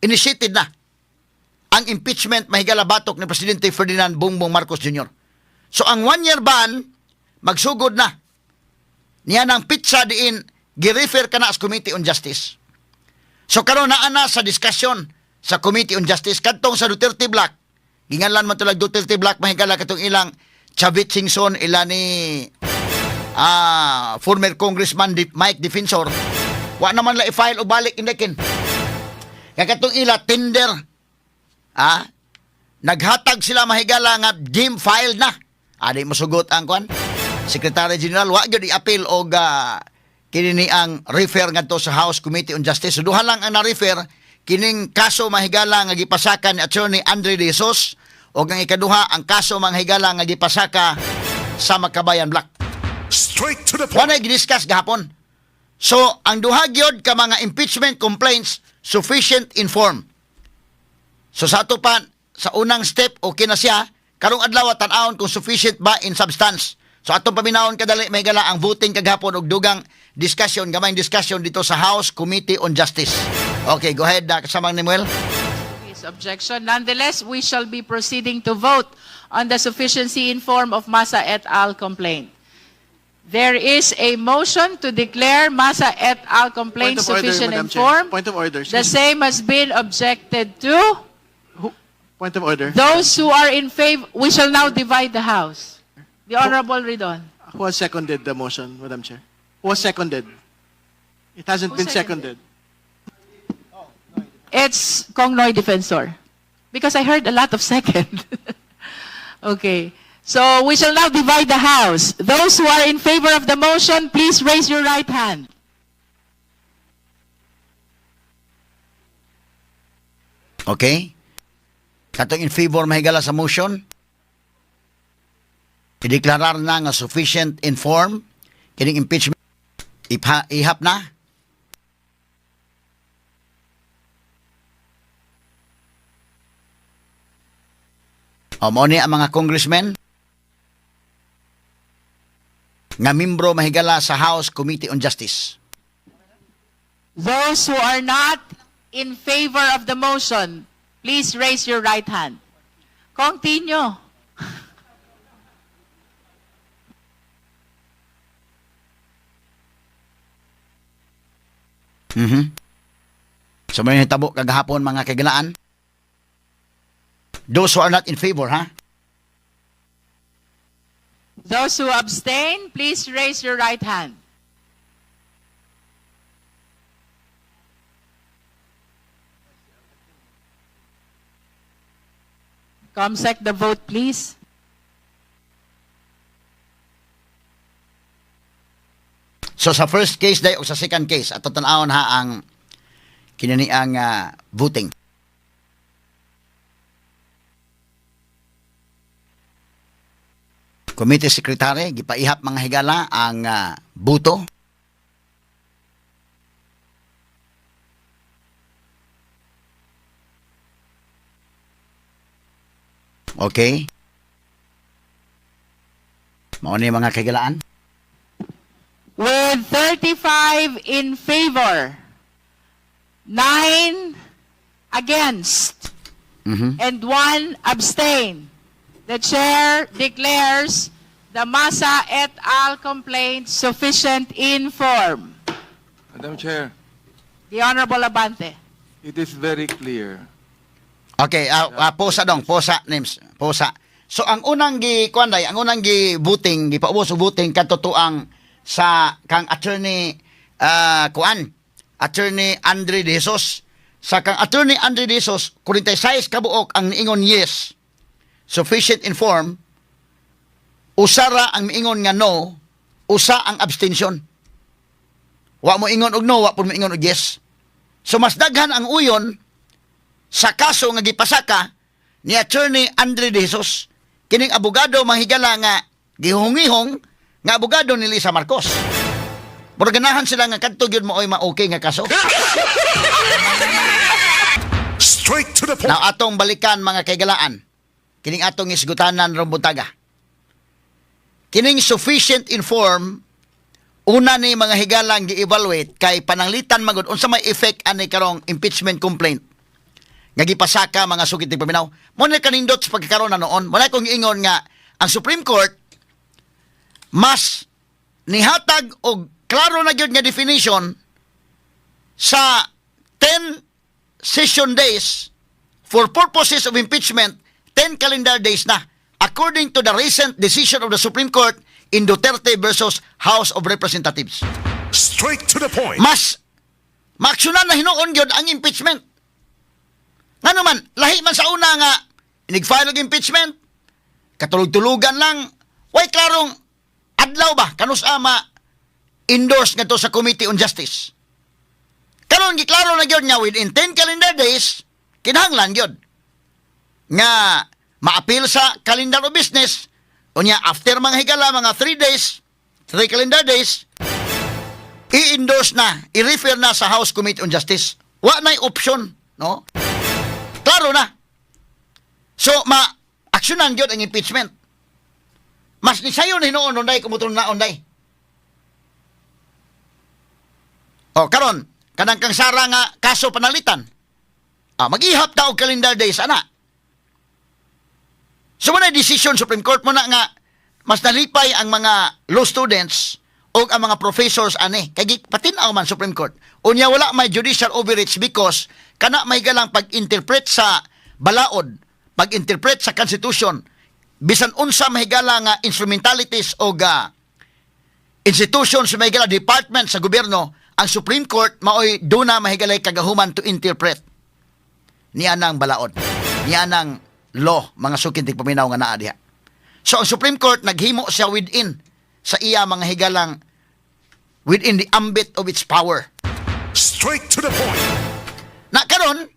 Initiated na ang impeachment mahigala batok ni Presidente Ferdinand Bongbong Marcos Jr. So ang 1-year ban magsugod na. Niya nang pizza diin gi-refer kana sa Committee on Justice. So karon naa na sa diskusyon sa Committee on Justice kadtong sa Duterte Black. Ginganlan man tulag Duterte Black mahigala katong ilang Chavit Singson ila ni former Congressman Mike Defensor. Wa naman la i-file o balik indekin. Kaya katong ila tender naghatag sila mahigala nga dim file na. Di masugot ang kwan. Secretary General wa gyud i-appeal og kini ang refer ngadto sa House Committee on Justice. So, duha lang ang na-refer kining kaso mahigala nga gipasaka ni Attorney Andre De Jesus o ang ikaduha ang kaso mahigala nga gipasaka sa Makabayan Black. Straight to the Wala point. i-discuss gahapon. So ang duha gyud ka mga impeachment complaints sufficient inform. So sa ato pa sa unang step okay na siya karong adlaw tan-awon kung sufficient ba in substance. So atong paminawon kadali may gala ang voting kagahapon og dugang discussion, gamayng discussion dito sa House Committee on Justice. Okay, go ahead, kasamang Nemuel. His objection. Nonetheless, we shall be proceeding to vote on the sufficiency in form of Masa et al. Complaint. There is a motion to declare Masa et al. Complaint Point of order, sufficient Madam in Chair. form. Point of order. The same has been objected to. Point of order. Those who are in favor, we shall now divide the House. The Honorable Ridon. Who has seconded the motion, Madam Chair? Who has seconded? It hasn't Who been seconded? seconded. It's Kong Noy Defensor. Because I heard a lot of second. Okay. So we shall now divide the House. Those who are in favor of the motion, please raise your right hand. Okay? Katong in favor mahigala sa motion. Ideklarar na nga sufficient inform kining impeachment ihap na. O mo ni ang mga congressmen nga membro mahigala sa House Committee on Justice. Those who are not in favor of the motion, please raise your right hand. Continue. So may hitabo kagahapon mga kagalaan. Those who are not in favor, ha? Those who abstain, please raise your right hand. Comsec the vote, please. So sa first case day o sa second case, ato tan-awon ha ang kinani ang voting. Committee Secretary, gipaihap mga higala ang buto. Okay. Mao ni mga kahigalaan. With 35 in favor, 9 against, and 1 abstain, the chair declares the Masa et al. Complaint sufficient in form. Madam Chair, The Honorable Abante. it is very clear. Okay, posa dong, posa names, posa. So ang unang ang unang voting, gipaubos og voting katotoang sa kang attorney Attorney Andre De Jesus. Sa kang Attorney Andre De Jesus, 46 kabuok ang niingon yes. Sufficient inform. Usara ang miingon nga no, usa ang abstention. Wa mo ingon og no, wa pud mo ingon og yes. So mas daghan ang uyon sa kaso nga gipasaka ni Attorney Andre De Jesus, kining abogado mahigala nga gihungihong nga abogado ni Lisa Marcos. Pero ganahan sila nga kadto gyud mo oy ma-okay nga kaso. Straight to the point. Now atong balikan mga kaigalaan. Kining atong isgutanan ron buntaga. Kining sufficient inform una ni mga higalang gi-evaluate kay pananglitan magud unsa may effect ani karong impeachment complaint. Nga gipasaka mga sugid ti paminaw. Mo na kanindot sa pagkakaroon na noon. Mo na kong ingon nga ang Supreme Court mas nihatag og klaro na gyud nga definition sa 10 session days for purposes of impeachment, 10 calendar days na, according to the recent decision of the Supreme Court in Duterte versus House of Representatives. Straight to the point. Mas maaksyonan na hinuon gyud ang impeachment. Ngano man, lahi man sa una nga inig-file og impeachment, katulog-tulugan lang, way klarong adlaw ba kanus ama endorse ngadto sa Committee on Justice. Karon giklaro na gyud nga within 10 calendar days kinahanglan gyud nga maapil sa calendar of business unya after mga higala mga 3 days 3 calendar days i-endorse na i-refer na sa House Committee on Justice. Wa na'y option, no? Klaro na. So ma-aksyonan gyud ang impeachment. Mas ni sayo ni noon onday kumutun na onday. O karon kanang kang sara nga kaso panalitan. Mag-ihap ta og calendar days ana. So man decision Supreme Court mo na nga mas nalipay ang mga law students o ang mga professors ani kay patinaw man Supreme Court. Unya wala may judicial overreach because kana may galang pag-interpret sa balaod, pag-interpret sa Constitution bisan unsa mahigala nga instrumentalities o institutions may gala department sa gobyerno, ang Supreme Court maoy duna mahigalay kagahuman to interpret niya nang balaod, niya nang law, mga sukintig paminaw nga naa diha. So ang Supreme Court naghimo siya within sa iya mga higalang within the ambit of its power. Straight to the point. Na karon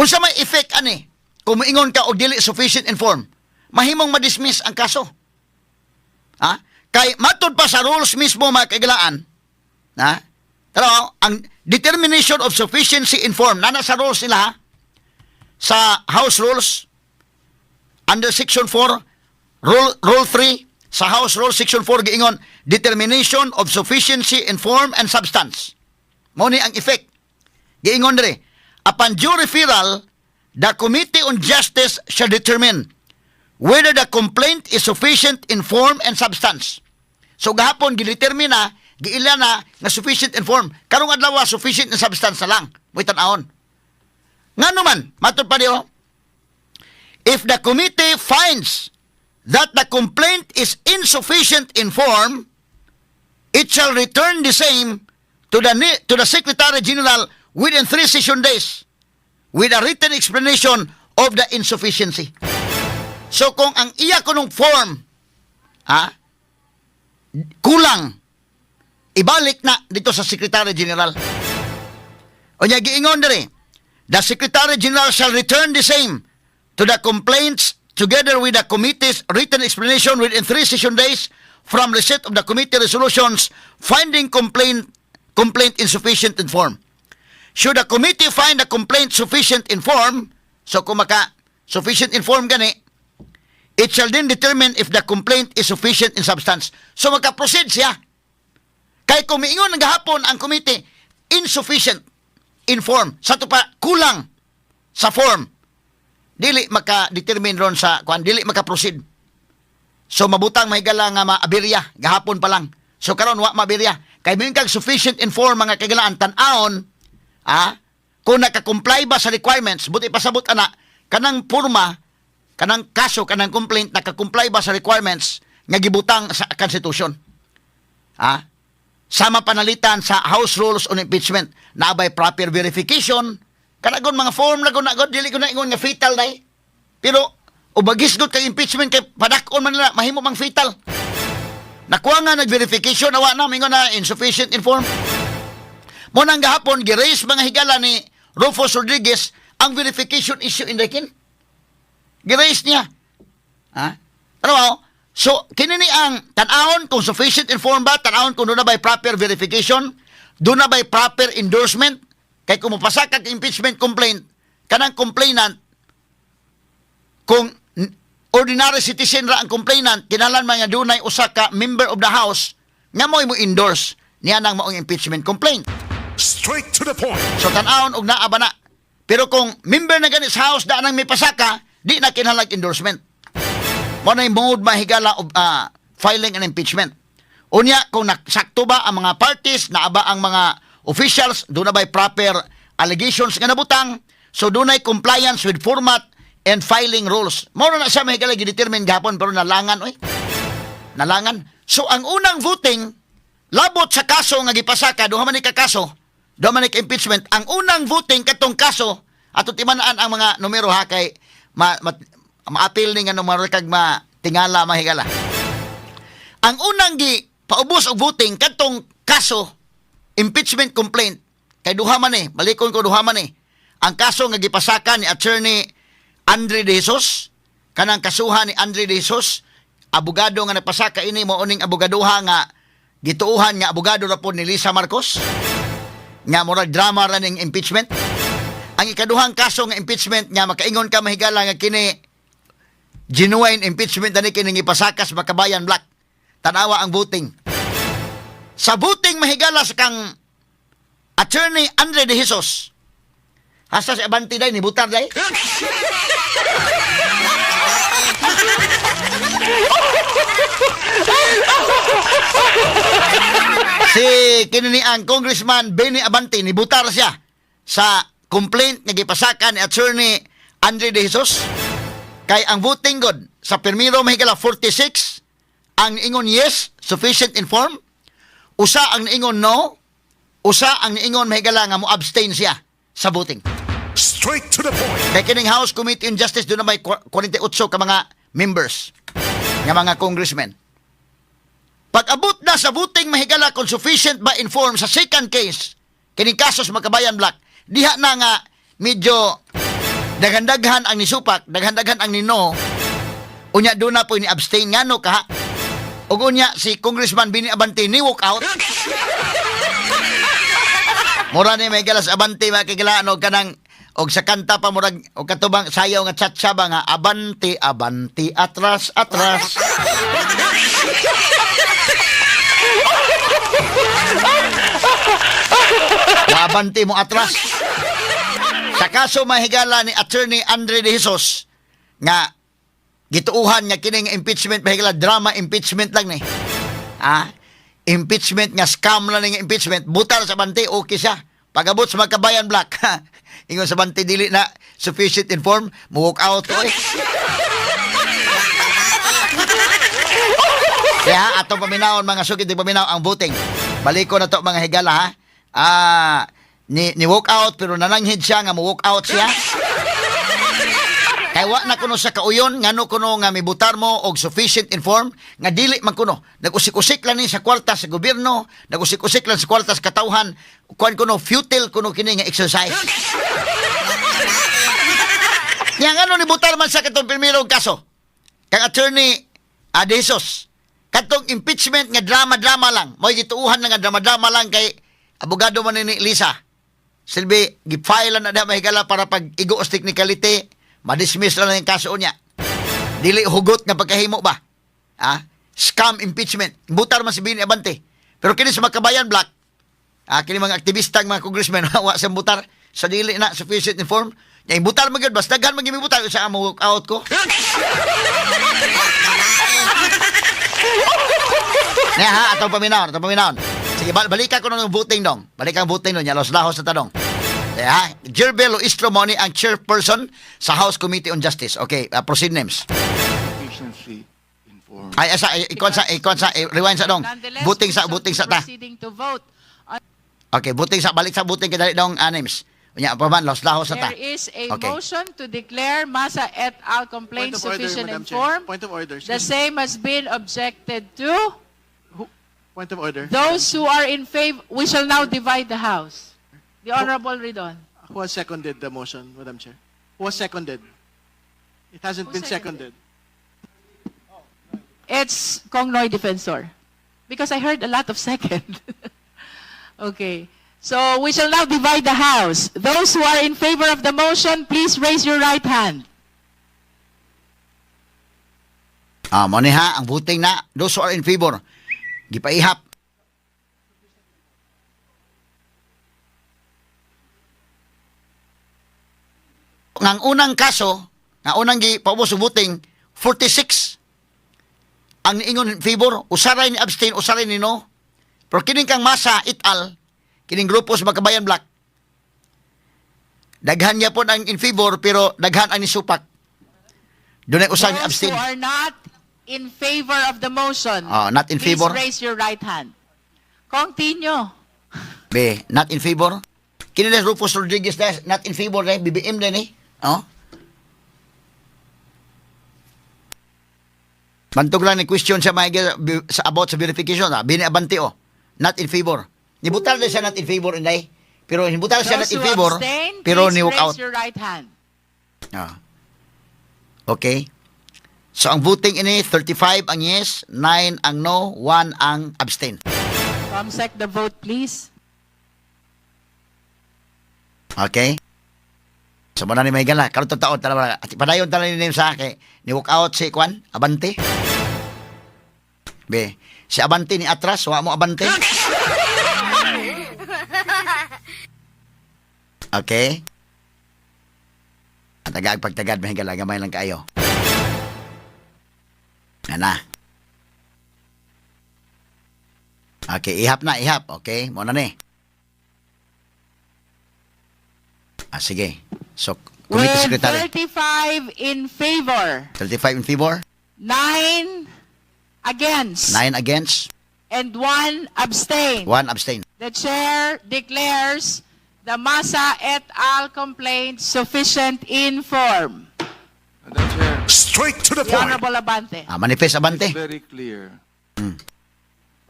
unsa may effect ani kung moingon ka og dili sufficient inform, mahimong ma-dismiss ang kaso. Kay matud pa sa rules mismo mga kaigalaan, pero ang determination of sufficiency inform nana sa rules nila sa House Rules under Section 4 Rule 3 sa House Rule Section 4 giingon determination of sufficiency in form and substance. Mao ni ang effect. Giingon dire upon due referral the Committee on Justice shall determine whether the complaint is sufficient in form and substance. So gahapon gidetermine na, giila na nga sufficient in form. Karong adlaw sufficient in substance na lang. Mo'y tan-awon. Ngano man, matud pa diyo, if the committee finds that the complaint is insufficient in form, it shall return the same to the Secretary General within 3 session days with a written explanation of the insufficiency. So kung ang iya kunong form kulang, ibalik na dito sa Secretary General. O niya giingon diri, the Secretary General shall return the same to the complaints together with the committee's written explanation within 3 session days from receipt of the committee resolutions finding complaint insufficient in form. Should the committee find the complaint sufficient in form, so kung sufficient in form gani, it shall then determine if the complaint is sufficient in substance. So magka-proceed siya. Kay kung miingon ng gahapon ang committee, insufficient in form, sa to pa kulang sa form, dili maka-determine ron sa dili maka-proceed. So mabutang mahigala nga maabirya gahapon pa lang. So karon wa maabirya. Kay miin kag sufficient in form mga kagalaan tan-aon, kung naka-comply ba sa requirements, buti pasabot ana kanang porma, kanang kaso, kanang complaint naka-comply ba sa requirements nga gibutang sa Constitution. Sama panalitan sa House Rules on Impeachment, naabay proper verification, kanagon mga form lagon na dili ko na ingon nga fatal day. Pero ubagisgot kay impeachment kay padakon man nila mahimo mang fatal. Nakuha nga nag-verification awa na mingon na insufficient in form. Mo nang gahapon gi-raise mga higala ni Rufus Rodriguez ang verification issue in Rekin. Gi-raise niya. Ano? So, kinini ang tanahon kung sufficient in form ba, tanahon kung doon na by proper verification, doon na by proper endorsement Kay kung mapasa kag impeachment complaint, kanang complainant, kung ordinary citizen ra ang complainant, kinalan man nga dunay usa ka member of the House nga mo endorse niya nang maong impeachment complaint. Straight to the point. So tan-awon og naa ba na. Pero kung member na gani sa House da nang may pasaka, di na kinahanglan endorsement. Mo na yung mode mahigala of filing an impeachment. Unya, kung naksakto ba ang mga parties, naaba ang mga officials, doon na ba'y proper allegations nga nabutang, so doon ay compliance with format and filing rules. Moro na siya mahigala gidetermine gapon, pero nalangan, oy. Nalangan. So, ang unang voting, labot sa kaso nga gipasaka, duha man ni kakaso, duha man ni impeachment, ang unang voting katong kaso, ato timanaan ang mga numero ha, kay ma-appeal ni nga numero kag tingala mahigala. Ang unang paubos og voting katong kaso impeachment complaint kay duha man balikon ko duha man ang kaso nga gipasaka ni attorney Andre De Jesus, kanang kasuhan ni Andre De Jesus, abogado nga nagpasaka ini mo uning abogadoha nga gituuhan nga abogado ra pod ni Lisa Marcos nga murag drama ra ning impeachment. Ang ikaduhang kaso nga impeachment nga makaingon ka mahigala nga kini genuine impeachment ani kini gipasakas Makabayan Black. Tanawa ang voting. Sa voting mahigala sa kang attorney Andre De Jesus. Hasta si Abanti day, ni butar day. Si kinini ang Congressman Benny Abanti, ni butar siya sa complaint nga gipasaka ni attorney Andre De Jesus. Kay ang voting god sa permiro mahigala 46, ang ingon yes, sufficient informed. Usa ang ingon no, usa ang ingon mahigala nga mo abstain siya sa voting. Straight to the point. Kay kining House Committee on Justice doon na may 48 ka mga members nga mga congressmen. Pag abot na sa voting mahigala kung sufficient ba informed sa second case, kining kaso sa Makabayan Black, diha na nga medyo daghan-daghan ang nisupak, daghan-daghan ang nino, unya doon na po ni abstain nga no ka. O unya si Congressman Benny Abanti ni walk out. Mura ni may galas Abanti makigala og kanang og sa kanta pa murag og katubang sayaw nga tsatsaba nga Abanti Abanti atras atras. Abanti mo atras. Sa kaso mahigala ni attorney Andre De Jesus nga gituuhan nga kining impeachment mahigala drama impeachment lang ni. Impeachment nga scam lang ning impeachment, butar sa Banti okay siya. Pagabot sa Makabayan Black, ingon sa Banti dili na sufficient informed, mo walk out oy. Kaya atong paminawon mga sugid paminaw ang voting. Baliko na to mga higala ha. Ni walk out pero nananghid siya nga mo walk out siya. Kay wa na kuno sa kauyon ngano kuno nga mibutar mo og sufficient informed nga dili man kuno nagusik-usik lang ni sa kwarta sa gobyerno, nagusik-usik lang sa kwarta sa katawhan, kuan kuno futile kuno kini nga exercise. Yang ano ni butar man sa katong primerong kaso kang attorney De Jesus. Katong impeachment nga drama-drama lang, mo'y gituuhan na nga drama-drama lang kay abogado man ni Lisa. Silbi gifile na da mahigala para pag igo technicality madismiss lang yung kaso niya. Dili hugot nga pagkahimo ba? Scam impeachment. Butar man si Benny Abante. Pero kini sa Makabayan Black, kini mga aktivista mga congressmen, wa sa butar, sa dili na sufficient informed. Yung butar magod, basta daghan maging butar, sa mo walk out ko. Atong paminahon. Sige, balikan ko ng voting dong. Balikan voting dong, yalos lahos sa tanong. Gerbel Istro Moni ang chairperson sa House Committee on Justice. Okay, proceed names. Sufficiency informed. Ikon sa rewind sa dong. Nonetheless, Voting sa we shall be ta. proceeding to vote. Okay, balik sa voting kadali dong names. Unya pa man lahos sa ta. There is a Okay. motion to declare Masa et al. Complaint Point of order, sufficient Madam Chair. informed. Point of order. The same has been objected to. Point of order. Those who are in favor, we shall now divide the House. The Honorable Ridon. Who has seconded the motion, Madam Chair? Who has seconded? It hasn't Who been seconded? seconded. It's Kong Noy Defensor. Because I heard a lot of second. Okay. So we shall now divide the House. Those who are in favor of the motion, please raise your right hand. Mo ni ha, ang voting na, those who are in favor. Gipaihap. Ngang unang kaso, nga unang gipaubos sa voting, 46 ang niingon in favor, usaray ni abstain, usaray ni no. Pero kining kang Masa et al, kining grupo sa Magkabayan Black, daghan niya po ang in favor, pero daghan ang nisupak. Doon ay usay ni Those who abstain. are not in favor of the motion, Not in please favor. raise your right hand. Continue. B, not in favor. Kinilas Rufus Rodriguez na not in favor na, BBM na ni. Oh. Bantog lang ni question sa mga sa about sa verification. Bini abante oh. Not in favor. Nibutal na siya not in favor inday. Pero nibutal siya not Those in who favor. abstain, Pero please ni walk out. raise your right hand. Ah. Okay. So ang voting ini 35 ang yes, 9 ang no, 1 ang abstain. Comsec the vote, please. Okay? So muna ni may gala, karon taon talaga. At padayon talaga ni sa kay ni walk out si Kwan, Abante. Be, si Abante ni atras, wa mo Abante. Okay? At tagag pagtagad may gala, gamay lang kayo. Ana. Okay, ihap na, ihap. Okay, muna ni. Sige. So, Committee With Secretary. 35 in favor, 35 in favor, 9 against, 9 against, and 1 abstain. 1 abstain. The chair declares the Masa et al. Complaint sufficient in form. Madam Chair, Straight to the The point. Honorable Abante. Manifest Abante. it's very clear.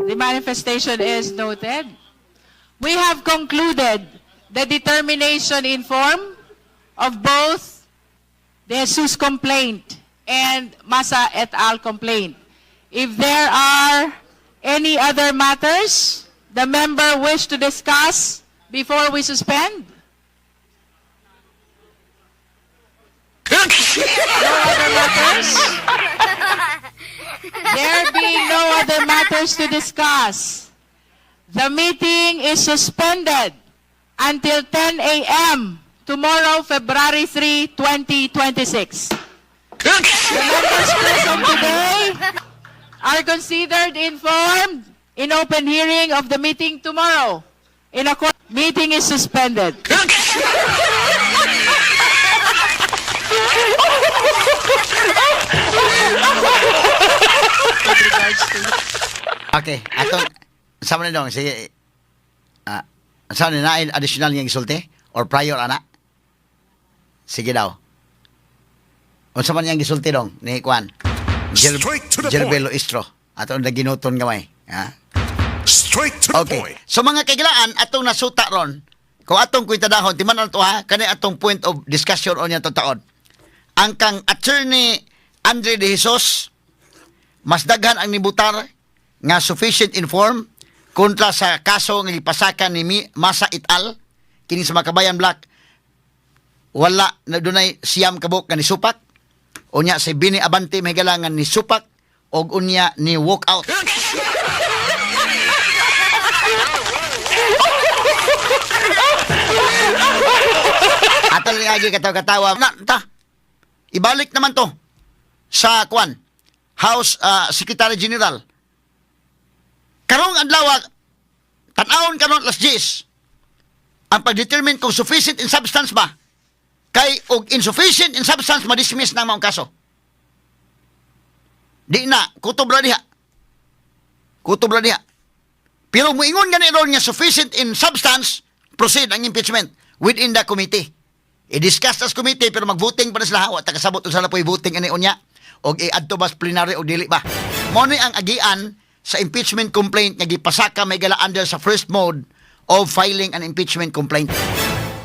The manifestation is noted. We have concluded the determination in form of both the Jesus complaint and Masa et al. Complaint. If there are any other matters the member wish to discuss before we suspend? No other matters? There being no other matters to discuss, the meeting is suspended until 10 a.m. tomorrow, February 3, 2026. The members present today are considered informed in open hearing of the meeting tomorrow. Meeting is suspended. With regards to Okay, atong sama na dong sige. Saan na additional nga gisulti or prior ana? Sige daw. Unsa man yang gisulti dong ni Kwan? Straight to the Gerbelo Istro. Ato na ginuton gamay. Ha? Straight to the Okay. point. So mga kaigilaan, atong nasuta ron, kung atong kwintadahon, timan na to ha, kani atong point of discussion o niya taon. Ang kang attorney Andre De Jesus, mas daghan ang nibutar nga sufficient inform kontra sa kaso nga gipasakan ni Masa et al. Kini sa Makabayan Black, wala na dunay siyam kabuk nga nisupak. Unya si Bini Abante may galangan ni supak og unya ni walk out. Atal ni agi katawa-katawa na ta. Ibalik naman to sa Kwan House Secretary General. Karong adlaw tan-awon karon las 10 ang pag-determine kung sufficient in substance ba kay og insufficient in substance ma-dismiss na maong kaso. Di na kutob ra diha. Kutob ra diha. Pero moingon gani ron nga sufficient in substance, proceed ang impeachment within the committee. I-discuss as committee pero mag-voting pa na sila. Wa ta kasabot usa na po i-voting ani unya og i-adto bas plenary o dili ba. Mao ni ang agian sa impeachment complaint nga gipasaka may gala under sa first mode of filing an impeachment complaint.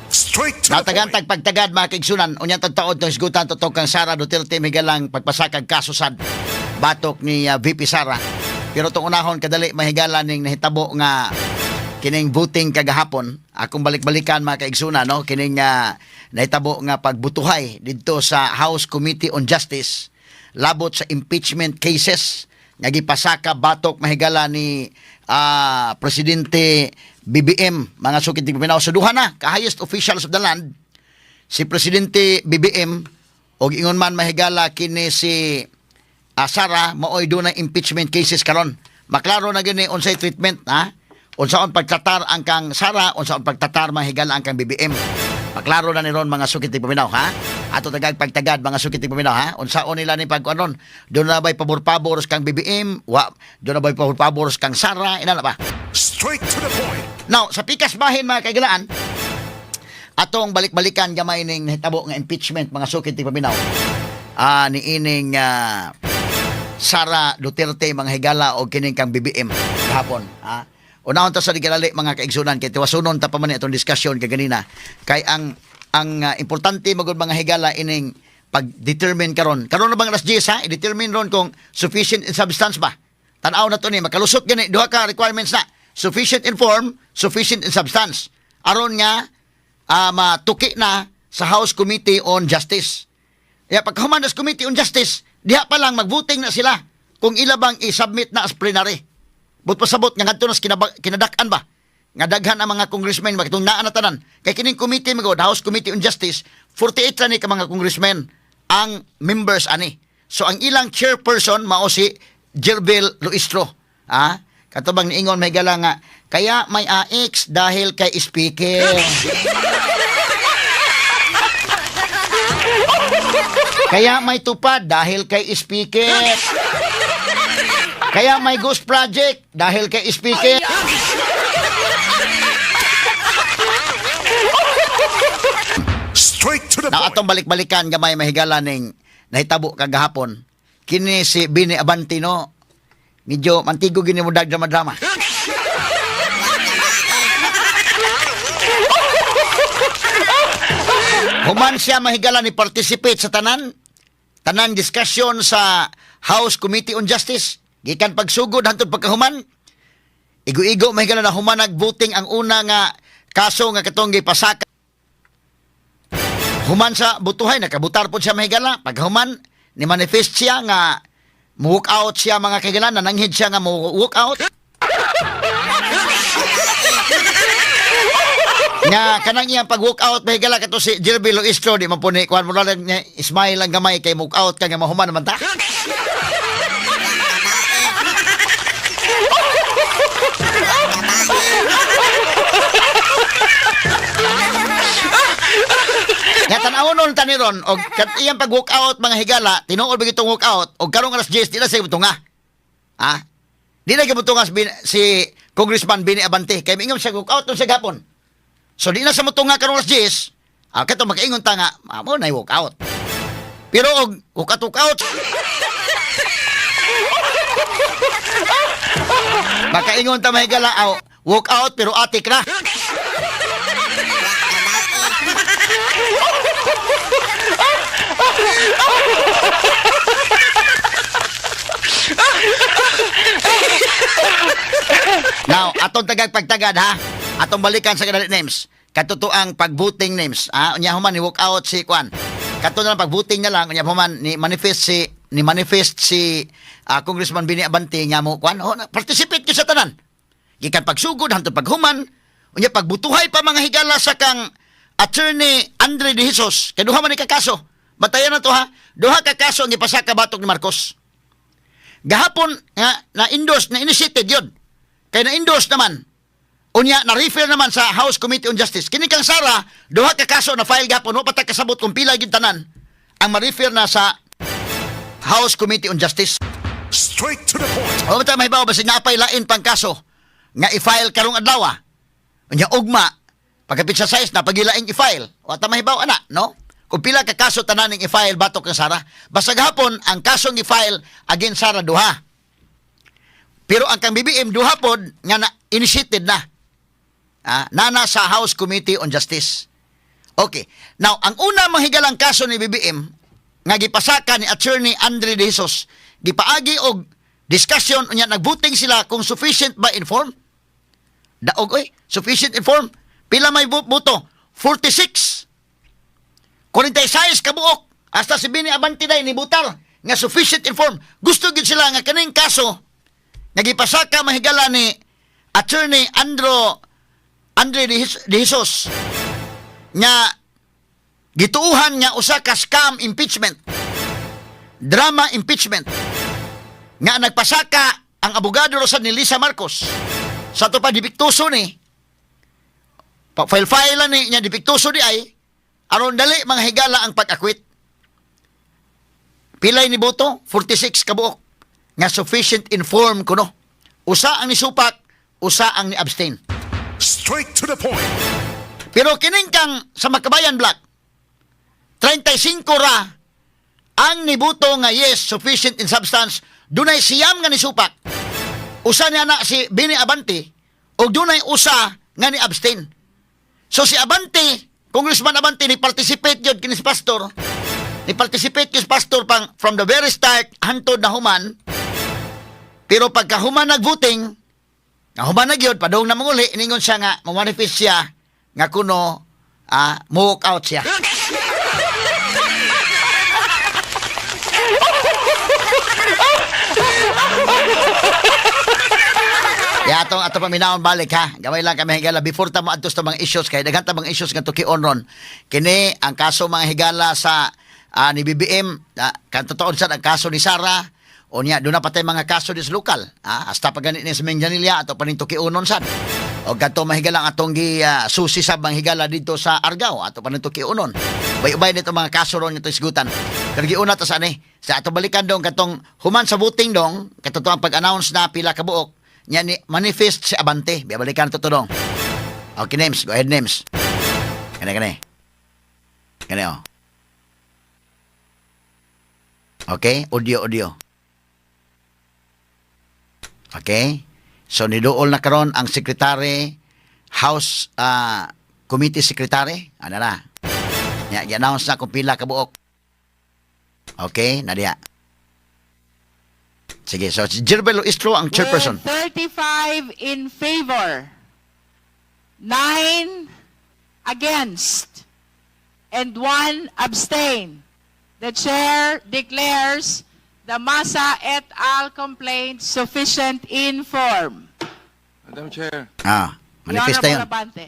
Straight to the Natagan point. pagtagad mga kaigsunan unya taod tong sigutan totoo kang Sara Duterte may galang pagpasakag kaso sad batok ni VP Sara. Pero tong unahon kadali mahigala ning nahitabo nga kining voting kagahapon, akong balik-balikan mga kaigsunan, no? Kining nahitabo nga pagbutuhay dito sa House Committee on Justice labot sa impeachment cases nga gipasaka batok mahigala ni Presidente BBM, mga sukit ni Pinaw sa duha na ka highest officials of the land, si Presidente BBM og ingon man mahigala kini si Sara maoy do na impeachment cases karon. Maklaro na gini unsay treatment, ha? Unsaon pagtatar ang kang Sara, unsaon pagtatar mahigala ang kang BBM. Maklaro na ni ron mga sukit ni Paminaw, ha? Ato tagag pagtagad mga sukit ni Paminaw, ha? Unsaon nila ni pagkuanon? Do na bay pabor-pabor kang BBM, do na bay pabor-pabor kang Sara, ina na ba? Straight to the point. Now, sa pikas bahin mga kaigalaan, atong balik-balikan gamay ning nahitabo nga impeachment mga sukit ni Paminaw. Ni ining Sara Duterte mga higala o kining kang BBM kahapon, ha? Unahon ta sa digalali mga kaigsunan kay tiwasunon ta pa man itong diskusyon kay ganina kay ang importante magud mga higala ining pag-determine karon na bang alas 10 ha i-determine ron kung sufficient in substance ba. Tan-aw na to ni makalusot gani duha ka requirements na, sufficient in form, sufficient in substance, aron nga matuki na sa House Committee on Justice. Ya pagkahuman sa Committee on Justice diha pa lang mag-voting na sila kung ilabang i-submit na as plenary. But pasabot nga ngadto nas kinadak-an ba nga daghan ang mga congressmen makitong naa na tanan kay kining committee magod House Committee on Justice 48 ra ni ka mga congressmen ang members ani. So ang ilang chairperson mao si Jerbil Luistro, ha? Katubang niingon may gala nga kaya may AX dahil kay speaker. Kaya may tupad dahil kay speaker. Kaya may ghost project dahil kay speaker. Straight to the Na point. atong balik-balikan gamay mahigala ning nahitabo kagahapon. Kini si Bini Abantino. Medyo mantigo gini mo drama-drama. Human siya mahigala ni participate sa tanan discussion sa House Committee on Justice. Gikan pagsugod hantod pagkahuman. Igo-igo mahigala na humanag voting ang una nga kaso nga katong gipasaka. Human sa butuhay nakabutar po siya mahigala. Paghuman ni manifest siya nga walk out siya mga kaigalan, nananghid siya nga walk out. Nga kanang iyang pag-walk out mahigala kato si Jerby Luistro di man po ni kuan mo lang niya smile lang gamay kay walk out ka nga mahuman naman ta. Nga tan-awon tani ron og iyang pag-walk out mga higala tinuod bigit walk out og karong alas 10 di na sa butunga. Ha? Di na gibutunga si Congressman Bini Abante kay miingon siya walk out sa gapon. So di na sa mutunga karong alas 10, kato mag-ingon ta nga amo na walk out. Pero og walk out makaingon ta mahigala walk out pero atik na. Now, atong tagag pagtagad ha. Atong balikan sa kanang names. Katutuang pag-voting names. Unya human ni walk out si Kwan. Kato na lang pag-voting na lang unya human ni manifest si Congressman Bini Abante nga mo Kwan. Participate ki sa tanan. Gikan pagsugod hantod paghuman unya pagbutuhay pa mga higala sa kang Attorney Andre De Jesus. Kay duha man ni kakaso. Batayan na to ha. Duha ka kaso ang ipasaka batok ni Marcos. Gahapon nga na-endorse, na-initiated yun. Kaya na-endorse naman. Unya, na-refer naman sa House Committee on Justice. Kini kang Sara, duha ka kaso na file gahapon. Wapatay kasabot kung pila yung tanan ang ma-refer na sa House Committee on Justice. Straight to the point. O ba may bawa ba napay lain pang kaso nga i-file karong adlaw. Unya, ugma, pagkapit sa size na pagilaing i-file. O may bawa na, no? Kung pila ka kaso tananing i-file batok kang Sara. Basta gahapon ang kasong i-file against Sara duha. Pero ang kang BBM duha pod nga initiated na. Nana sa House Committee on Justice. Okay. Now, ang una mahigalang kaso ni BBM nga gipasaka ni Attorney Andre De Jesus, gipaagi og discussion unya nagbuting sila kung sufficient ba in form. Daog oy, sufficient informed. Pila may buto? 46. 46 kabuok. Hasta si Bini Abante day ni butal nga sufficient informed. Gusto gid sila nga kaning kaso nga gipasaka mahigala ni Attorney Andre de Jesus nga gituuhan nga usa ka scam impeachment. Drama impeachment. Nga nagpasaka ang abogado Rosa ni Lisa Marcos. Sa to pa dipiktuso ni file ni nya dipiktuso di ay aron dali mga higala ang pag-akwit. Pilay ni boto 46 kabuok nga sufficient informed kuno. Usa ang nisupak, usa ang ni abstain. Straight to the point. Pero kining kang sa Makabayan Black 35 ra ang nibuto nga yes, sufficient in substance, dunay siyam nga nisupak. Usa niya na si Bini Abante o dunay usa nga ni abstain. So si Abante, Congressman Abante, ni participate yun kini si pastor. Ni participate kini si pastor pang from the very start hantod na human. Pero pagka human nag-voting, nga human na gyud padung na manguli, iningon siya nga mamanifest siya nga kuno mo-walk out siya. Ya ato paminawon balik ha. Gamay lang kami higala before ta mo adto sa mga issues kay daghan ta mga issues nga tukion ron. Kini ang kaso mga higala sa ni BBM, kan totoo sad ang kaso ni Sara. O niya, doon na patay mga kaso dis lokal. Hasta pa ganit ni sa Menjanilla ato pa nin tukiunon sad. O ganto mahigalang atong susi sa mga higala dito sa Argao ato pa nin tukiunon. Bay-ubay nito mga kaso ron ito isgutan. Pero giuna ta sa ani. Sa ato balikan dong katong human sa voting dong, katotoang pag-announce na pila ka buok. Nya ni manifest si Abante. Balikan to dong. Okay, names. Go ahead, names. Kani. Oh. Okay, audio. Okay? So, nidool na karon ang secretary, House Committee Secretary. Ano na? I-announce na kung pila kabuok. Okay? Nadia. Sige, so si Jirbel Istro ang chairperson. With 35 in favor, 9 against, and 1 abstain. The chair declares the Masa et al. Complaint sufficient in form. Madam Chair, Manifest na The yun. Honorable Abante.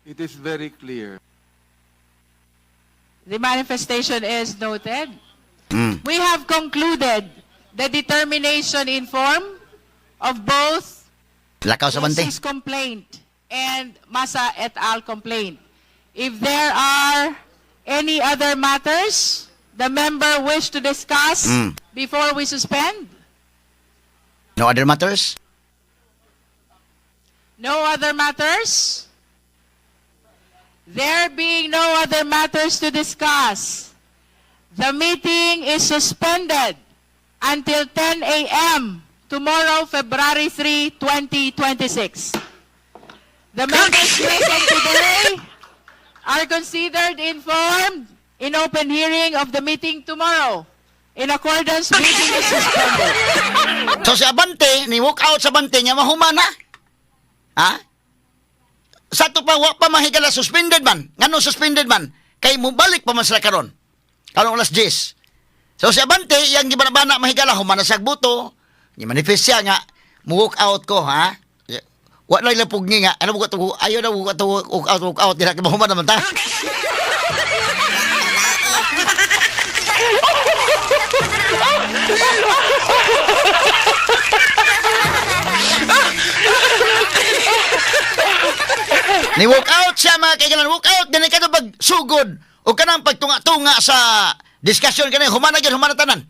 it is very clear. The manifestation is noted. Mm. We have concluded the determination in form of both Lakaw sa Abante. Lucy's complaint and Masa et al. Complaint. If there are any other matters the member wish to discuss before we suspend? No other matters? No other matters? There being no other matters to discuss, the meeting is suspended until 10 a.m. tomorrow, February 3, 2026. The members present today are considered informed in open hearing of the meeting tomorrow. In accordance, meeting is suspended. So si Abante, ni walk out sa Abante niya, mahumana. Sa to pa, wa pa mahigala, suspended man. Ngano suspended man? Kay mubalik pa man sila karon. Karong alas 10. So si Abante, yang gibanabana mahigala, humana sa buto, ni manifest siya nga, walk out ko, Wa lang lapog nga, ano mo ko, ayaw na walk out, di na kimahuman naman ta. Ni walk out siya mga kaigalan, walk out, ganun ka pag sugod, o kanang pagtunga-tunga sa discussion kanang humana tanan.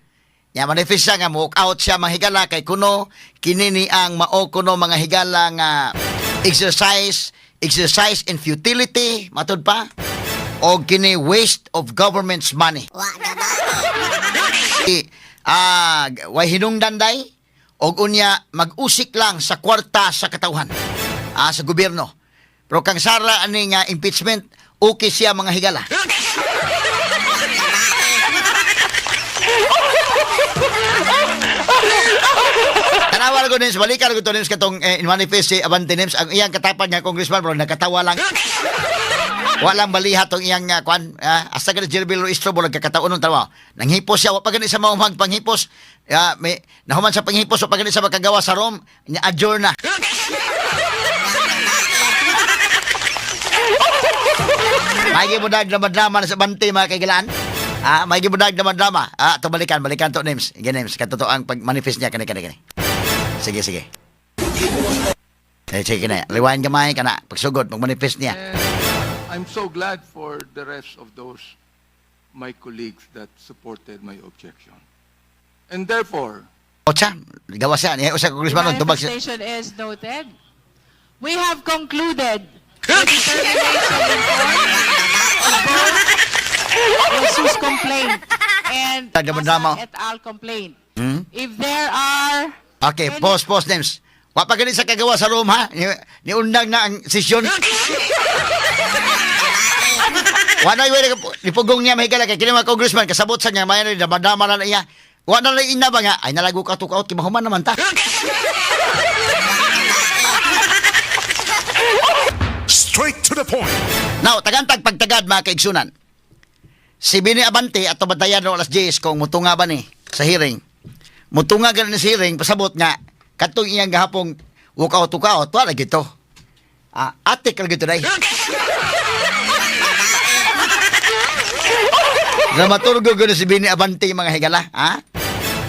Nya manifest siya nga walk out siya mga higala kay kuno kinini ang mao kuno mga higala nga exercise in futility matud pa o kini waste of government's money. Way hinungdan day og unya mag-usik lang sa kwarta sa katawhan sa gobyerno. Pero kang Sara ani nga impeachment okay siya mga higala. Tanawa balikan ko Nims, balikan ko to Nims katong in manifest si Abante Nims, ang iyang katapan nga congressman bro nakatawa lang. Walang baliha tong iyang kwan, asa ka Jerbil Ruistro bro nagkakataon ng tawa. Nanghipos siya, wa pa gani sa maumag panghipos. May nahuman sa panghipos, wa pa gani sa makagawa sa Rome, nya adjourn na. May gibudag drama na sa Bante mga kaigalaan. May gibudag drama. Ito balikan to Nims. Sige Nims, katoto ang pag-manifest niya kani. Sige. Sige na. Liwain gamay kana pagsugod pag-manifest niya. I'm so glad for the rest of those my colleagues that supported my objection. And therefore, Ocha, gawa siya niya usa congressman tubag siya. Manifestation is noted. We have concluded the determination in court of both Jesus complaint and Drama. Masa et al. Complaint. Hmm? If there are Okay, pause Nims. Wa pa gani sa kagawa sa Rome ha. Ni undang na ang sesyon. Wala yung nipugong niya mahigala kay kini mga congressman kasabot sa niya may damadama na iya. Wa na lang ina ba nga ay nalago ka tukaot kay mahuman naman ta. Straight to the point. Now, tagantag pagtagad mga kaigsunan. Si Bini Abante at tabatayan no alas 10 kung mutunga ba ni sa hearing. Mutunga ganun sa hearing pasabot nga katong iyang gahapong wukaw-tukaw wala gito. Atik lang gito day. Dramaturgo gano'n si Bini Abante mga higala,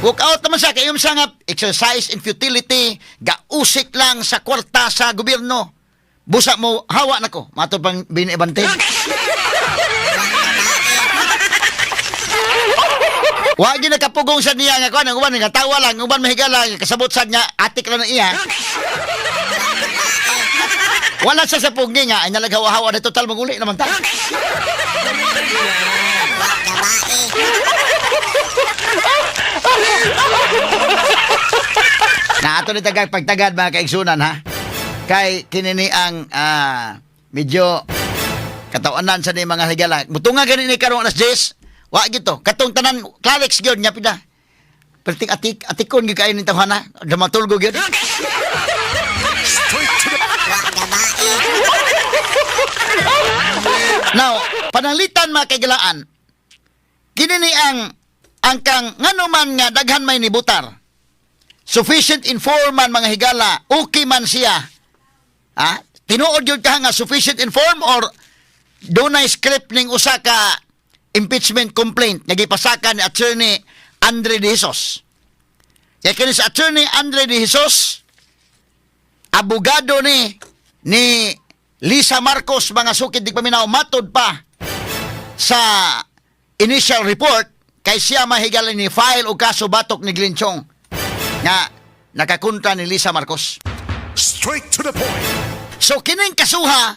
Walk out naman siya, kayong siya nga exercise in futility, gausik lang sa kwarta sa gobyerno. Busa mo, hawa na ko, matod pang Bini Abante. Wagi nakapugong sa niya nga kuan, ang uban nga tawa lang, uban mahigala, kasabot sa niya, atik lang na iya. Wala sa pugi nga, ay nalaghawa-hawa na total maguli naman ta. Na ato ni tagag pagtagad mga kaigsunan ha. Kay kinini ang medyo katawanan sa ni mga higala. Mutunga gani ni karong alas 10. Wa gito, katong tanan Clarix gyud nya pida. Perting atikon gyud kay ni tawhana, dramatulgo gyud. Now, pananglitan mga kaigalaan. Kinini ang kang ngano man nga daghan may nibutar. Sufficient informant mga higala, okay man siya. Tinuod yun ka nga sufficient inform or dunay script ning usa ka impeachment complaint nga gipasaka ni Attorney Andre De Jesus. Kaya kini sa Attorney Andre De Jesus, abogado ni Lisa Marcos mga sukid di paminaw matod pa sa initial report kay siya mahigalan ni file o kaso batok ni Glenn Chong nga nakakontra ni Lisa Marcos. Straight to the point. So kining kasuha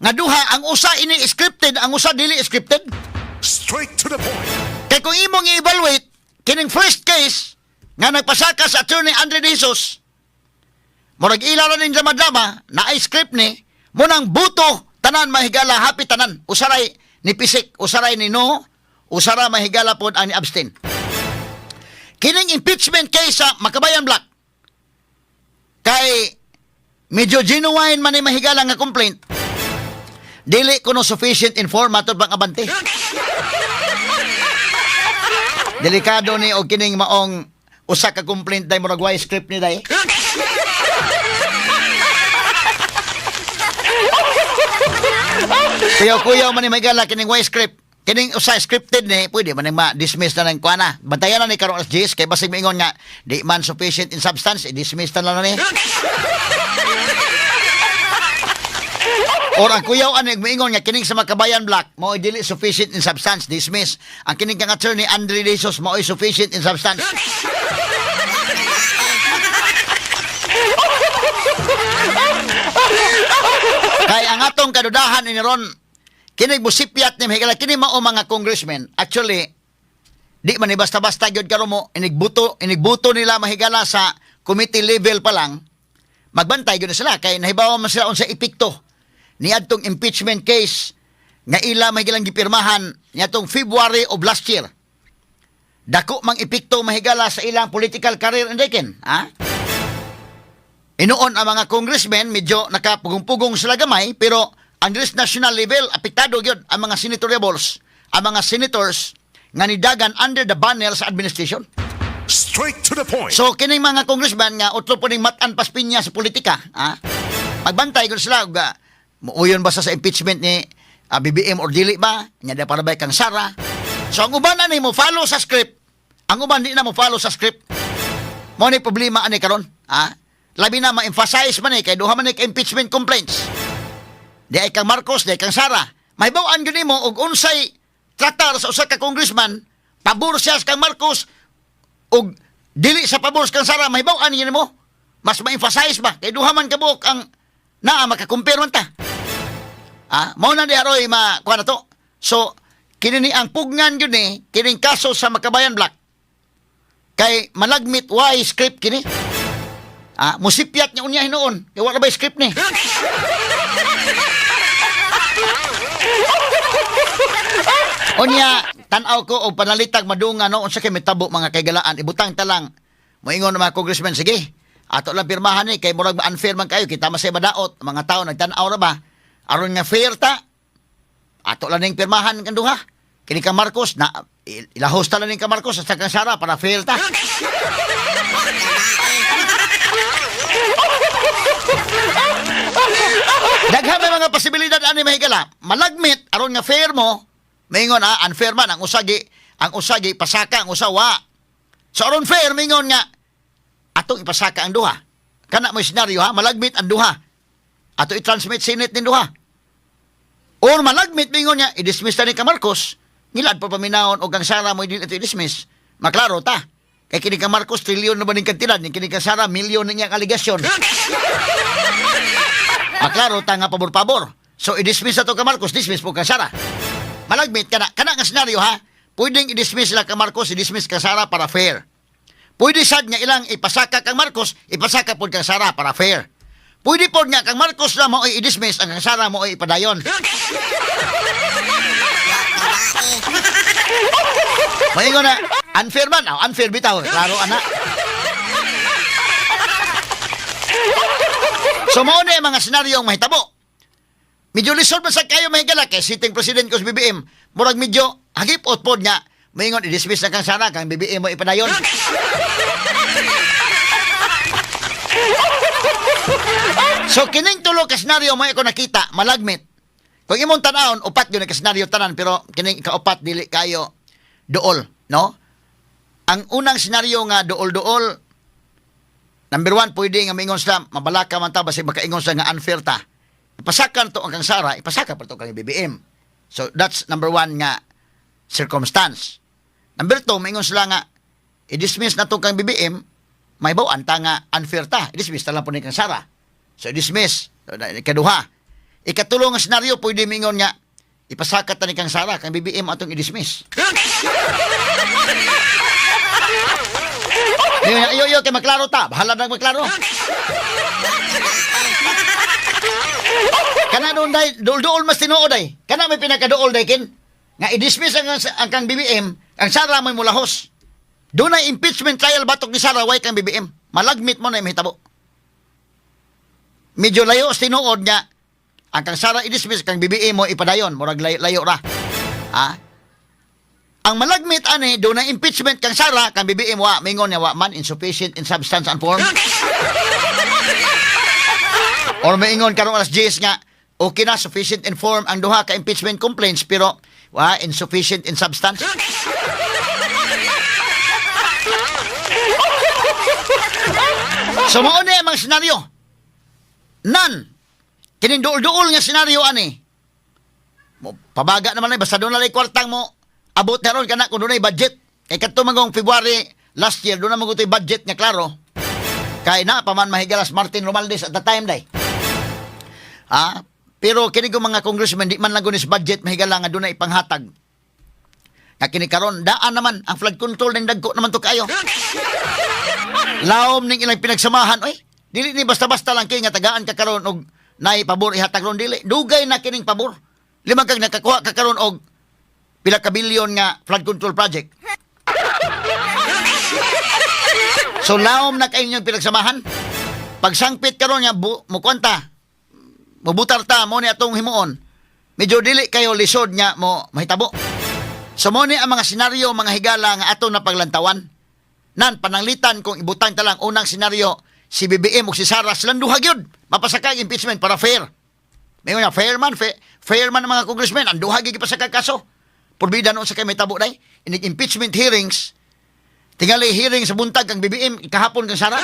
nga duha ang usa ini scripted, ang usa dili scripted. Straight to the point. Kay kung imong i-evaluate kining first case nga nagpasaka sa Attorney Andre De Jesus, murag ilaw na ning drama na ay script ni munang buto tanan mahigala happy tanan usaray ni pisik usaray ni no usara mahigala pod ang ni abstain. Kining impeachment case sa Makabayan Black kay medyo genuine man ni mahigala nga complaint, dili kuno sufficient informator bang Abante. Delikado ni og kining maong usa ka complaint day murag way script ni day. Kuyaw man ni mahigala kining way script. Kining usa scripted ni pwede man ma-dismiss na ng kuana. Bantayan na ni karong alas 10 kay basig moingon nga di man sufficient in substance, i-dismiss na lang ni. Or ang kuyaw ani moingon nga kining sa Makabayan Black mao dili sufficient in substance, dismiss. Ang kining kang Attorney Andre De Jesus mao sufficient in substance. Kay ang atong kadudahan ni ron kinig musipyat ni mahigala kini mao mga congressmen actually di man ni basta-basta gyud karon mo inigbuto nila mahigala sa committee level pa lang magbantay gyud na sila kay nahibaw man sila unsa epekto niadtong impeachment case nga ila mahigalang gipirmahan niadtong February of last year. Dako mang epekto mahigala sa ilang political career indiken Hinuon ang mga congressmen, medyo nakapugong-pugong sila gamay, pero ang national level, apektado yun ang mga senatoriables, ang mga senators nga nidagan under the banner sa administration. Straight to the point. So, kining mga congressman nga, utlo po ning matan paspinya sa politika, ha? Magbantay ko sila, muuyon ba sa impeachment ni BBM or dili ba? Nya da para ba kang Sara? So, ang uban ani mo follow sa script. Ang uban di na mo follow sa script. Mo ni problema ani karon, ha? Labi na ma-emphasize man kay duha man ka impeachment complaints. Di ay kang Marcos, di ay kang Sara. Mahibaw-an gyud nimo og unsay tratar sa usa ka congressman, pabor siya sa kang Marcos og dili sa pabor sa kang Sara, mahibaw-an gyud nimo. Mas ma-emphasize ba kay duha man kabuk ang naa maka-compare man ta. Mao na di aroy kuha na to. So, kini ni ang pugnan gyud ni kining kaso sa Makabayan Black. Kay malagmit why script kini. Musipyat niya unya hinoon. Kaya wala ba yung script ni? Unya, tanaw ko o panalitag madunga no, unsa kay mitabo mga kaygalaan. Ibutang talang. Moingon ng mga congressman, sige. Ato lang pirmahan ni, kay murag unfair man kayo. Kita masay madaot. Mga tao nagtanaw na ba? Aron nga fair ta. Ato lang ning pirmahan kan duha. Kini ka Marcos, na ilahos ta lang ning ka Marcos sa kang Sara para fair ta. Daghan may mga posibilidad ani mahigala. Malagmit aron nga fair mo, maingon unfair man ang usagi pasaka ang usawa. So aron fair maingon nga atong ipasaka ang duha. Kana mo senaryo malagmit ang duha. Ato i-transmit Senate din duha. Or malagmit maingon nga i-dismiss ta ni ka Marcos, ngilad pa paminawon og ang Sara mo dili i-dismiss. Maklaro ta. Kay kini ka Marcos trilyon na ba ning kantidad, kini ka Sara milyon na niyang aligasyon. Maklaro ta nga pabor-pabor. So i-dismiss na to ka Marcos, dismiss po ka Sara. Malagmit kana nga senaryo pwedeng i-dismiss sila ka Marcos, i-dismiss ka Sara para fair. Pwede sad nga ilang ipasaka kang Marcos, ipasaka pod kang Sara para fair. Pwede pod nga kang Marcos na mo i-dismiss, ang kang Sara mo ipadayon. Maingon na, unfair man, unfair bitaw, klaro ana. So mao na mga senaryong mahitabo. Medyo lisod man sa kayo mahigala kay sitting president ko sa BBM. Murag medyo hagipot pod nga maingon i-dismiss na kang Sara kang BBM mo ipadayon. So kining tulo ka senaryo mo ako nakita malagmit. Kung imong tan-awon upat gyud ka senaryo tanan pero kining kaupat dili kayo dool, no? Ang unang senaryo nga dool-dool, number 1, pwede nga mingon sila, mabalaka man ta, basi makaingon sila nga unfair ta. Ipasakan to ang kang Sara, ipasaka pa to kang BBM. So, that's number 1 nga circumstance. Number 2, mingon sila nga, i-dismiss na to kang BBM, may bawaan ta nga unfair ta. I-dismiss ta lang po ni kang Sara. So, i-dismiss. Ikaduha. Ikatulong nga senaryo, pwede mingon nga, ipasakat ta ni kang Sara, kang BBM atong i-dismiss. Yo, kay maklaro ta. Bahala na maklaro. Kana doon day, dool mas tinuod day. Kana may pinakadool day kin. Nga i-dismiss ang kang BBM, ang Sara may mulahos. Doon ay impeachment trial batok ni Sara way kang BBM. Malagmit mo na mahitabo. Medyo layo tinuod nga ang kang Sara i-dismiss kang BBM mo ipadayon, murag layo ra. Ang malagmit ani do na impeachment kang Sara kang BBM wa mingon nga wa man insufficient in substance and form. Or maingon karong alas 10 nga okay na sufficient in form ang duha ka impeachment complaints pero wa insufficient in substance. So mao ni ang senaryo. None. Kining duol-duol nga senaryo ani. Pabaga naman basta doon na kwartang mo abot na ron kana kung doon ay budget. Kay kadto magong February last year doon na magutoy budget nga klaro. Kay na paman mahigalas Martin Romualdez at the time day. Pero kini ko mga congressman di man lang gunis budget mahigala nga doon na ipanghatag. Nga kini karon daan naman ang flood control ning dagko naman to kayo. Laom ning ilang pinagsamahan oy. Dili ni basta-basta lang kay nga tagaan ka karon og nay pabor ihatag ron dili. Dugay na kining pabor. Lima kag nakakuha ka karon og pila ka bilyon nga flood control project. So laom na kayo yung pinagsamahan. pagsangpit karon nga mukwanta, mubutar ta mo ni atong himuon. Medyo dili kayo lisod nga mo mahitabo. So mo ni ang mga senaryo, mga higala nga ato na paglantawan. Nan pananglitan kung ibutang ta lang unang senaryo si BBM ug si Sara silang duha gyud mapasakag impeachment para fair. May nga fair man ang mga congressmen ang duha gyud pasakag kaso. Purbida noon sa kay may tabo day inig impeachment hearings. Tingali hearing sa buntag kang BBM kahapon kang Sara.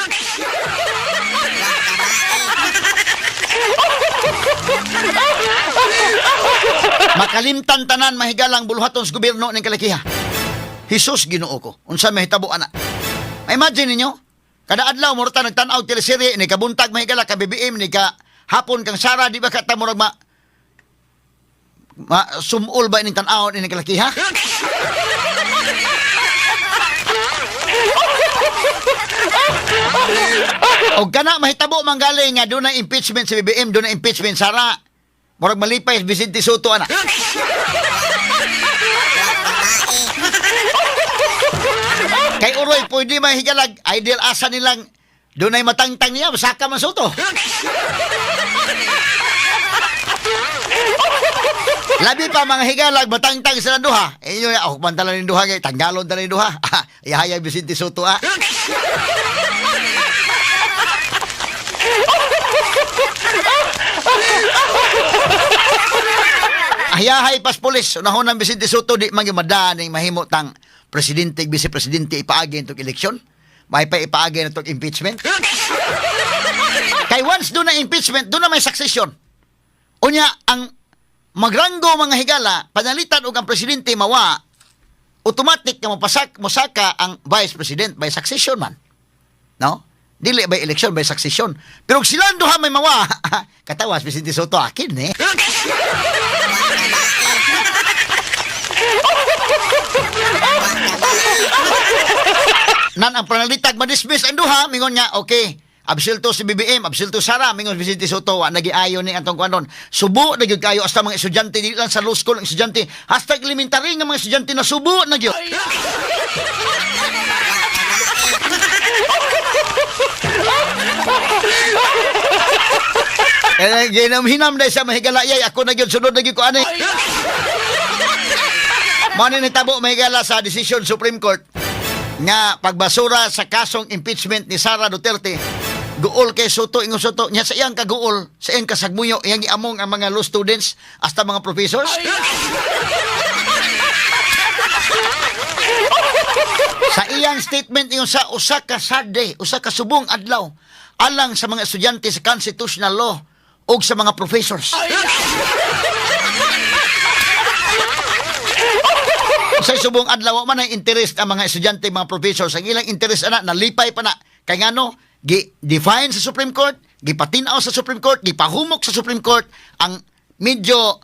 Makalimtan tanan mahigalang buluhaton sa gobyerno ng Kalakiha. Hesus Ginoo ko. Unsa mahitabo ana? Imagine ninyo, kada adlaw mo ta nagtan-aw teleserye ni kabuntag mahigala ka BBM ni ka hapon kang Sara di ba kata murag sumul ba ining tan-aw ni Kalakiha? Og kana mahitabo manggaling nga dunay impeachment sa BBM, dunay impeachment Sara. Murag malipay Vicente Soto ana. Kay Uroy pwede mahigalag ideal asa nilang dunay matangtang niya masaka man Soto. Labi pa mga higalag matangtang sila duha. Inyo na ako pantalan ni duha kay tanggalon ta ni duha. Ihaya Vicente Soto ah. Ahiyahay pas pulis unahon ng Vicente Soto di magimadaan ning mahimo tang presidente ug vice presidente ipaagi itong eleksyon. May pa ipaagi itong impeachment. Kay once do na impeachment, do na may succession. Unya ang magranggo mga higala panalitan og ang presidente mawa automatic nga mosaka ang vice president by succession man. No? Dili by election by succession. Pero silang duha may mawa katawas Vicente Soto akin eh. Nan ang panalitag madismiss ang duha mingon nga okay absilto si BBM absilto Sara mingon Vicente Soto wa nagiayo ni antong kuanon subo na gyud kayo hasta mga estudyante di lang sa law school ang estudyante hasta elementary nga mga estudyante na subo na gyud. Ginam-hinam dahil sa mahigalayay ako na gyud sunod na gyud ko ani. Mano ni tabo mahigala sa decision Supreme Court nga pagbasura sa kasong impeachment ni Sara Duterte guol kay Soto ingon Soto nya sa iyang kaguol sa iyang kasagmuyo iyang giamong ang mga law students hasta mga professors. Sa iyang statement ingon sa usa ka Saturday usa ka subong adlaw alang sa mga estudyante sa constitutional law ug sa mga professors. Sa subong adlaw man ang interest ang mga estudyante, mga professors, ang ilang interest ana nalipay pa na kay ngano gi-define sa Supreme Court, gipatinaw sa Supreme Court, gipahumok sa Supreme Court ang medyo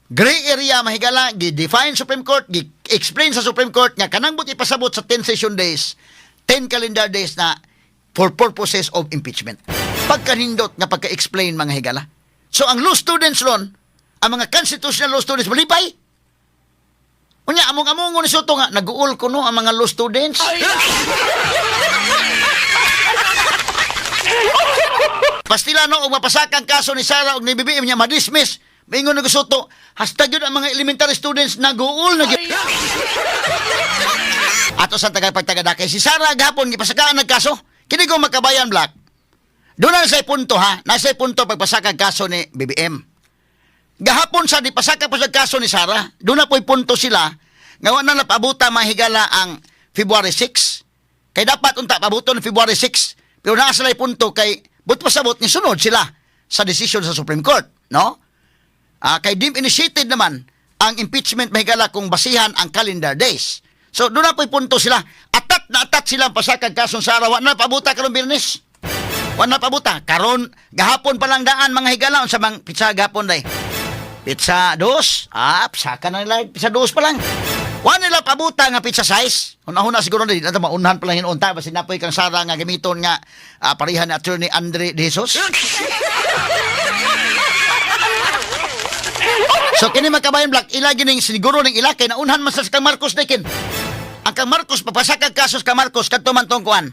gray area mahigala gi-define Supreme Court, gi-explain sa Supreme Court nga kanang but ipasabot sa 10 session days, 10 calendar days na for purposes of impeachment. Pagkanindot nga pagka-explain mga higala. So ang law students ron, ang mga constitutional law students malipay. Unya among ni Soto nga naguul ko no ang mga law students. Pastila no og mapasakang kaso ni Sara og ni BBM niya madismiss. Mingon na Soto, hasta gyud ang mga elementary students naguul na gyud. Ato sa tagapagtagadakay si Sara gahapon gipasakaan nagkaso. Kini ko makabayan Black. Doon na say punto ha, nasa punto pagpasakang kaso ni BBM. Gahapon sa di pasaka pa sa kaso ni Sara, doon na po'y punto sila, nga wala na pabuta mahigala ang February 6. Kay dapat unta pabuto ng February 6. Pero naa sila punto kay but pasabot ni sunod sila sa decision sa Supreme Court, no? Kay dim initiated naman ang impeachment mahigala kung basihan ang calendar days. So doon na po'y punto sila. Atat sila pasakang kasong Sara, wala na pabuta karon Birnes. Wala na pabuta karon gahapon pa lang daan mga higala sa mga pizza gahapon day. Pizza 2, saka na nila, pizza 2 pa lang. Wala nila pabuta nga pizza size. Una-una siguro na, dito maunahan pa lang hinunta, basta napoy kang Sara nga gamiton nga parihan ni Attorney Andre De Jesus. So, kini makabayan Black, ila gining siguro ng ila, kay naunhan man sa kang Marcos Dekin. Ang kang Marcos, papasakag kasos kang Marcos, kanto man tong kuan.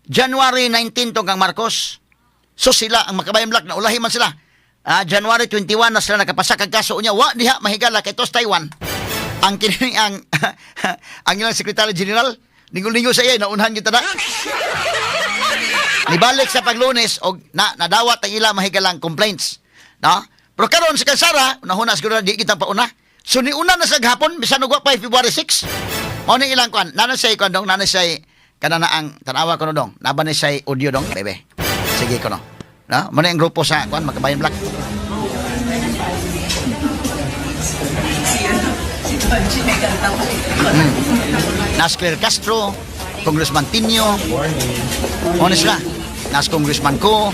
January 19 tong kang Marcos. So sila, ang Makabayan Black, naulahi man sila. January 21 na sila nakapasa kag kaso niya. Wa diha mahigala kay tos Taiwan. Ang kini ang ang ilang Secretary General, ningol-ningol sa iya, naunhan kita na. Nibalik sa paglunes og nadawat ang ilang mahigalang complaints. No? Pero karon sa Kansara, nahuna siguro di kita pauna. So ni una na sa gahapon, bisan og wa pa February 6. Mao ni ilang kwan, nanay say kwan dong, nanay say kanana ang tanawa ko no dong. Naban ni say audio dong, bebe. Sige ko no. No? Mao ni ang grupo sa kwan Makabayan Black. Nas Claire Castro, Congressman Tinio, honest na, nas Congressman ko,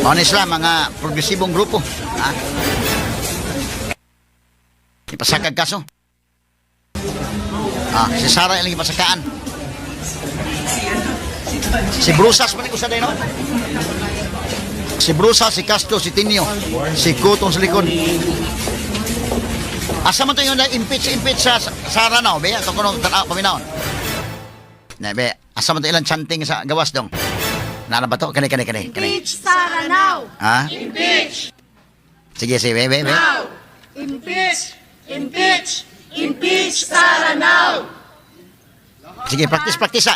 honest lang, mga progresibong grupo. Ha? Ipasakag kaso. Si Sara yung ipasakaan. Si Brusas man usa no? Si Brusas, si Castro, si Tinio, si Cotong sa likod. Asa man to yung impeach sa Sara na, be? Ito ko nung paminaon. Be, asa man to ilang chanting sa gawas dong. Nana ba to? Kani. Impeach Sara now! Ha? Impeach! Sige, be. Now! Impeach! Impeach! Impeach Sara now! Sige, practice ha.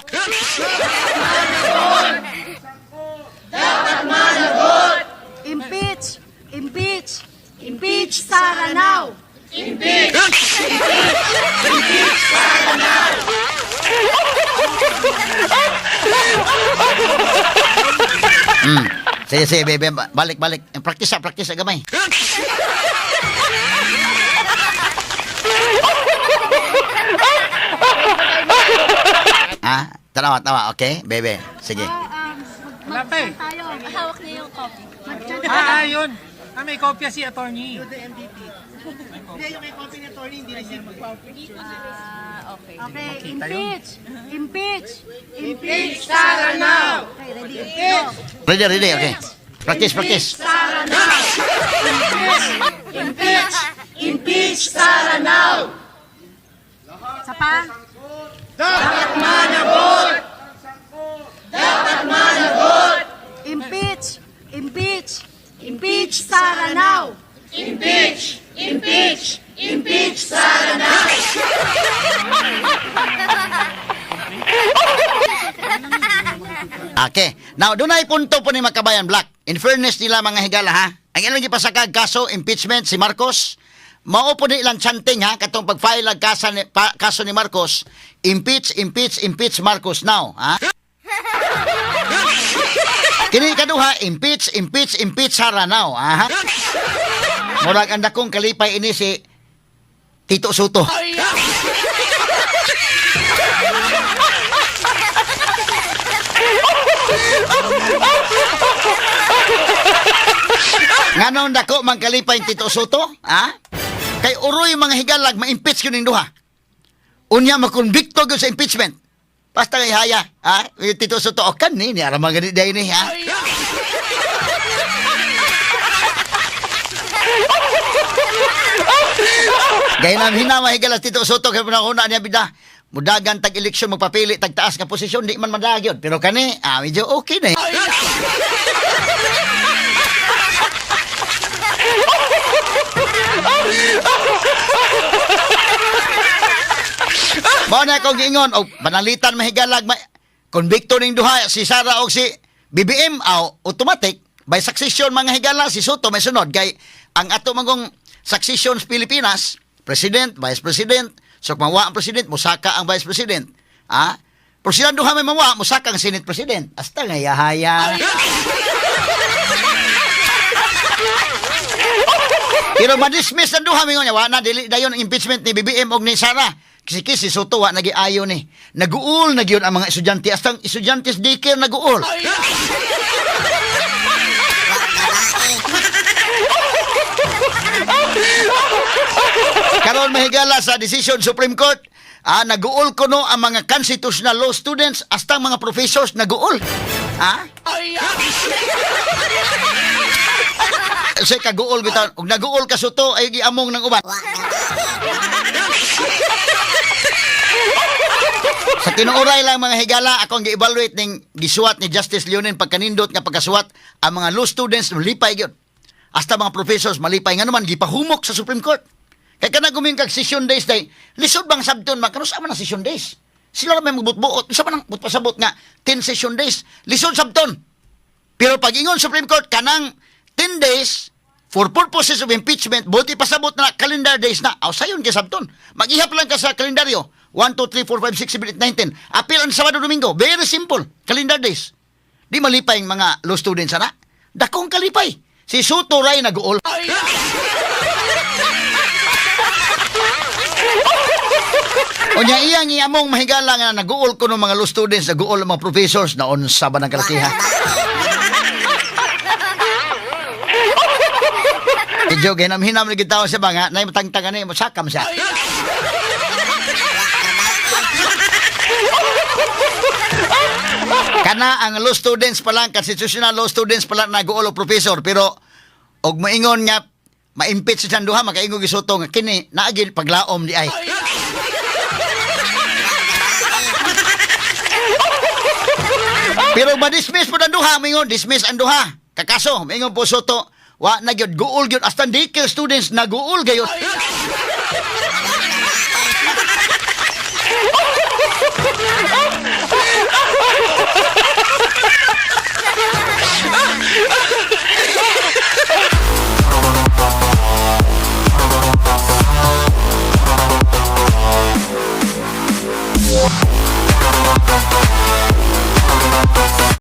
Dapat managot! Impeach! Impeach! Impeach Sara now! Impeach! Impeach Sara now! Sige, be. Balik. Practice sa gamay. Tawa. Okay, bebe. Sige. Wala pa eh. Tayo, hawak niya yung copy. Yun. May kopya si attorney. Okay, impeach! Impeach! Impeach Sara now! Okay, ready? Ready, okay. Practice. Sara now! Impeach! Impeach Sara now! Sa pa? Dapat managot! Impeach! Impeach! Impeach Sara now! Impeach! Impeach! Impeach Sara now! Okay. Now, doon ay punto po ni Makabayan Black. In fairness nila mga higala ha. Ang ilang gipasakag kaso, impeachment si Marcos. Mao po ni ilang chanting ha. Katong pag-file ang kaso ni Marcos. Impeach Marcos now. Ha? Kini kaduha, impeach Sara now. Ha? Murag ang dakong kalipay ini si Tito Soto. Nganon dako man kalipay Tito Soto, ha? Kay uroy mga higalag ma-impeach kuning duha. Unya makonbikto gyud sa impeachment. Basta kay haya, ha? Tito Soto okan ni ara mga gani day ni, ha? Gaya na hinama higala Tito Soto kay panahon niya bida. Mudagan tag eleksyon magpapili tag taas nga posisyon di man madagyon. Pero kani, medyo okay na. Mao na akong giingon og panalitan mahigalag konbikto ning duha si Sara og si BBM automatic by succession mga higala si Soto may sunod kay ang ato magong succession sa Pilipinas, president, vice president, so mawa ang president, musaka ang vice president. Pero sila duha may mawa, musaka ang senate president. Hasta nga yahaya. Pero madismiss ang duha mingon niya, wa na dili dayon ang impeachment ni BBM og ni Sara. Kasi si Soto wa nagiayo ni. Naguul na gyud ang mga estudyante, hasta ang estudyante sa daycare naguul. Karon mahigala sa decision Supreme Court, naguol kuno ang mga constitutional law students hasta ang mga professors naguol. Say kaguol bitaw, ug naguol ka suto ay giamong ng uban. Sa tinuoray lang mga higala, akong gi-evaluate ning gisuwat ni Justice Leonin pagkanindot nga pagkasuwat ang mga law students malipay gyud. Hasta mga professors malipay nga naman gipahumok sa Supreme Court. Kay kana guming kag session days day, lisod bang sabton man kanus man ang session days. Sila ra may magbutbuot, isa man ang pasabot nga 10 session days, lisod sabton. Pero pag ingon Supreme Court kanang 10 days for purposes of impeachment, buti pasabot na calendar days na. Aw sayon kay sabton. Mag-ihap lang ka sa kalendaryo. 1, 2, 3, 4, 5, 6, 7, 8, 9, 10. Apil ang Sabado Domingo. Very simple. Calendar days. Di malipay ang mga law students ana. Dakong kalipay. Si Soto Ray nag-uol. O niya iyang iamong mahigala nga nag-uol ko ng mga law students, nag-uol ng mga professors na unsa ba ng kalakiha. Medyo ginamhinam na gitaw siya ba nga, na matangtangan na yung masakam siya. Kana ang law students pa lang, constitutional law students pa lang nag-uol o professor, pero og maingon nga, ma-impeach sa duha, makaingon gisoto nga, kini, naagin paglaom di ay. Pero ma-dismiss po ang duha, maingon, dismiss ang duha. Kakaso, maingon po Soto, wa na gyud guol gyud hasta dikil students na guol gayud.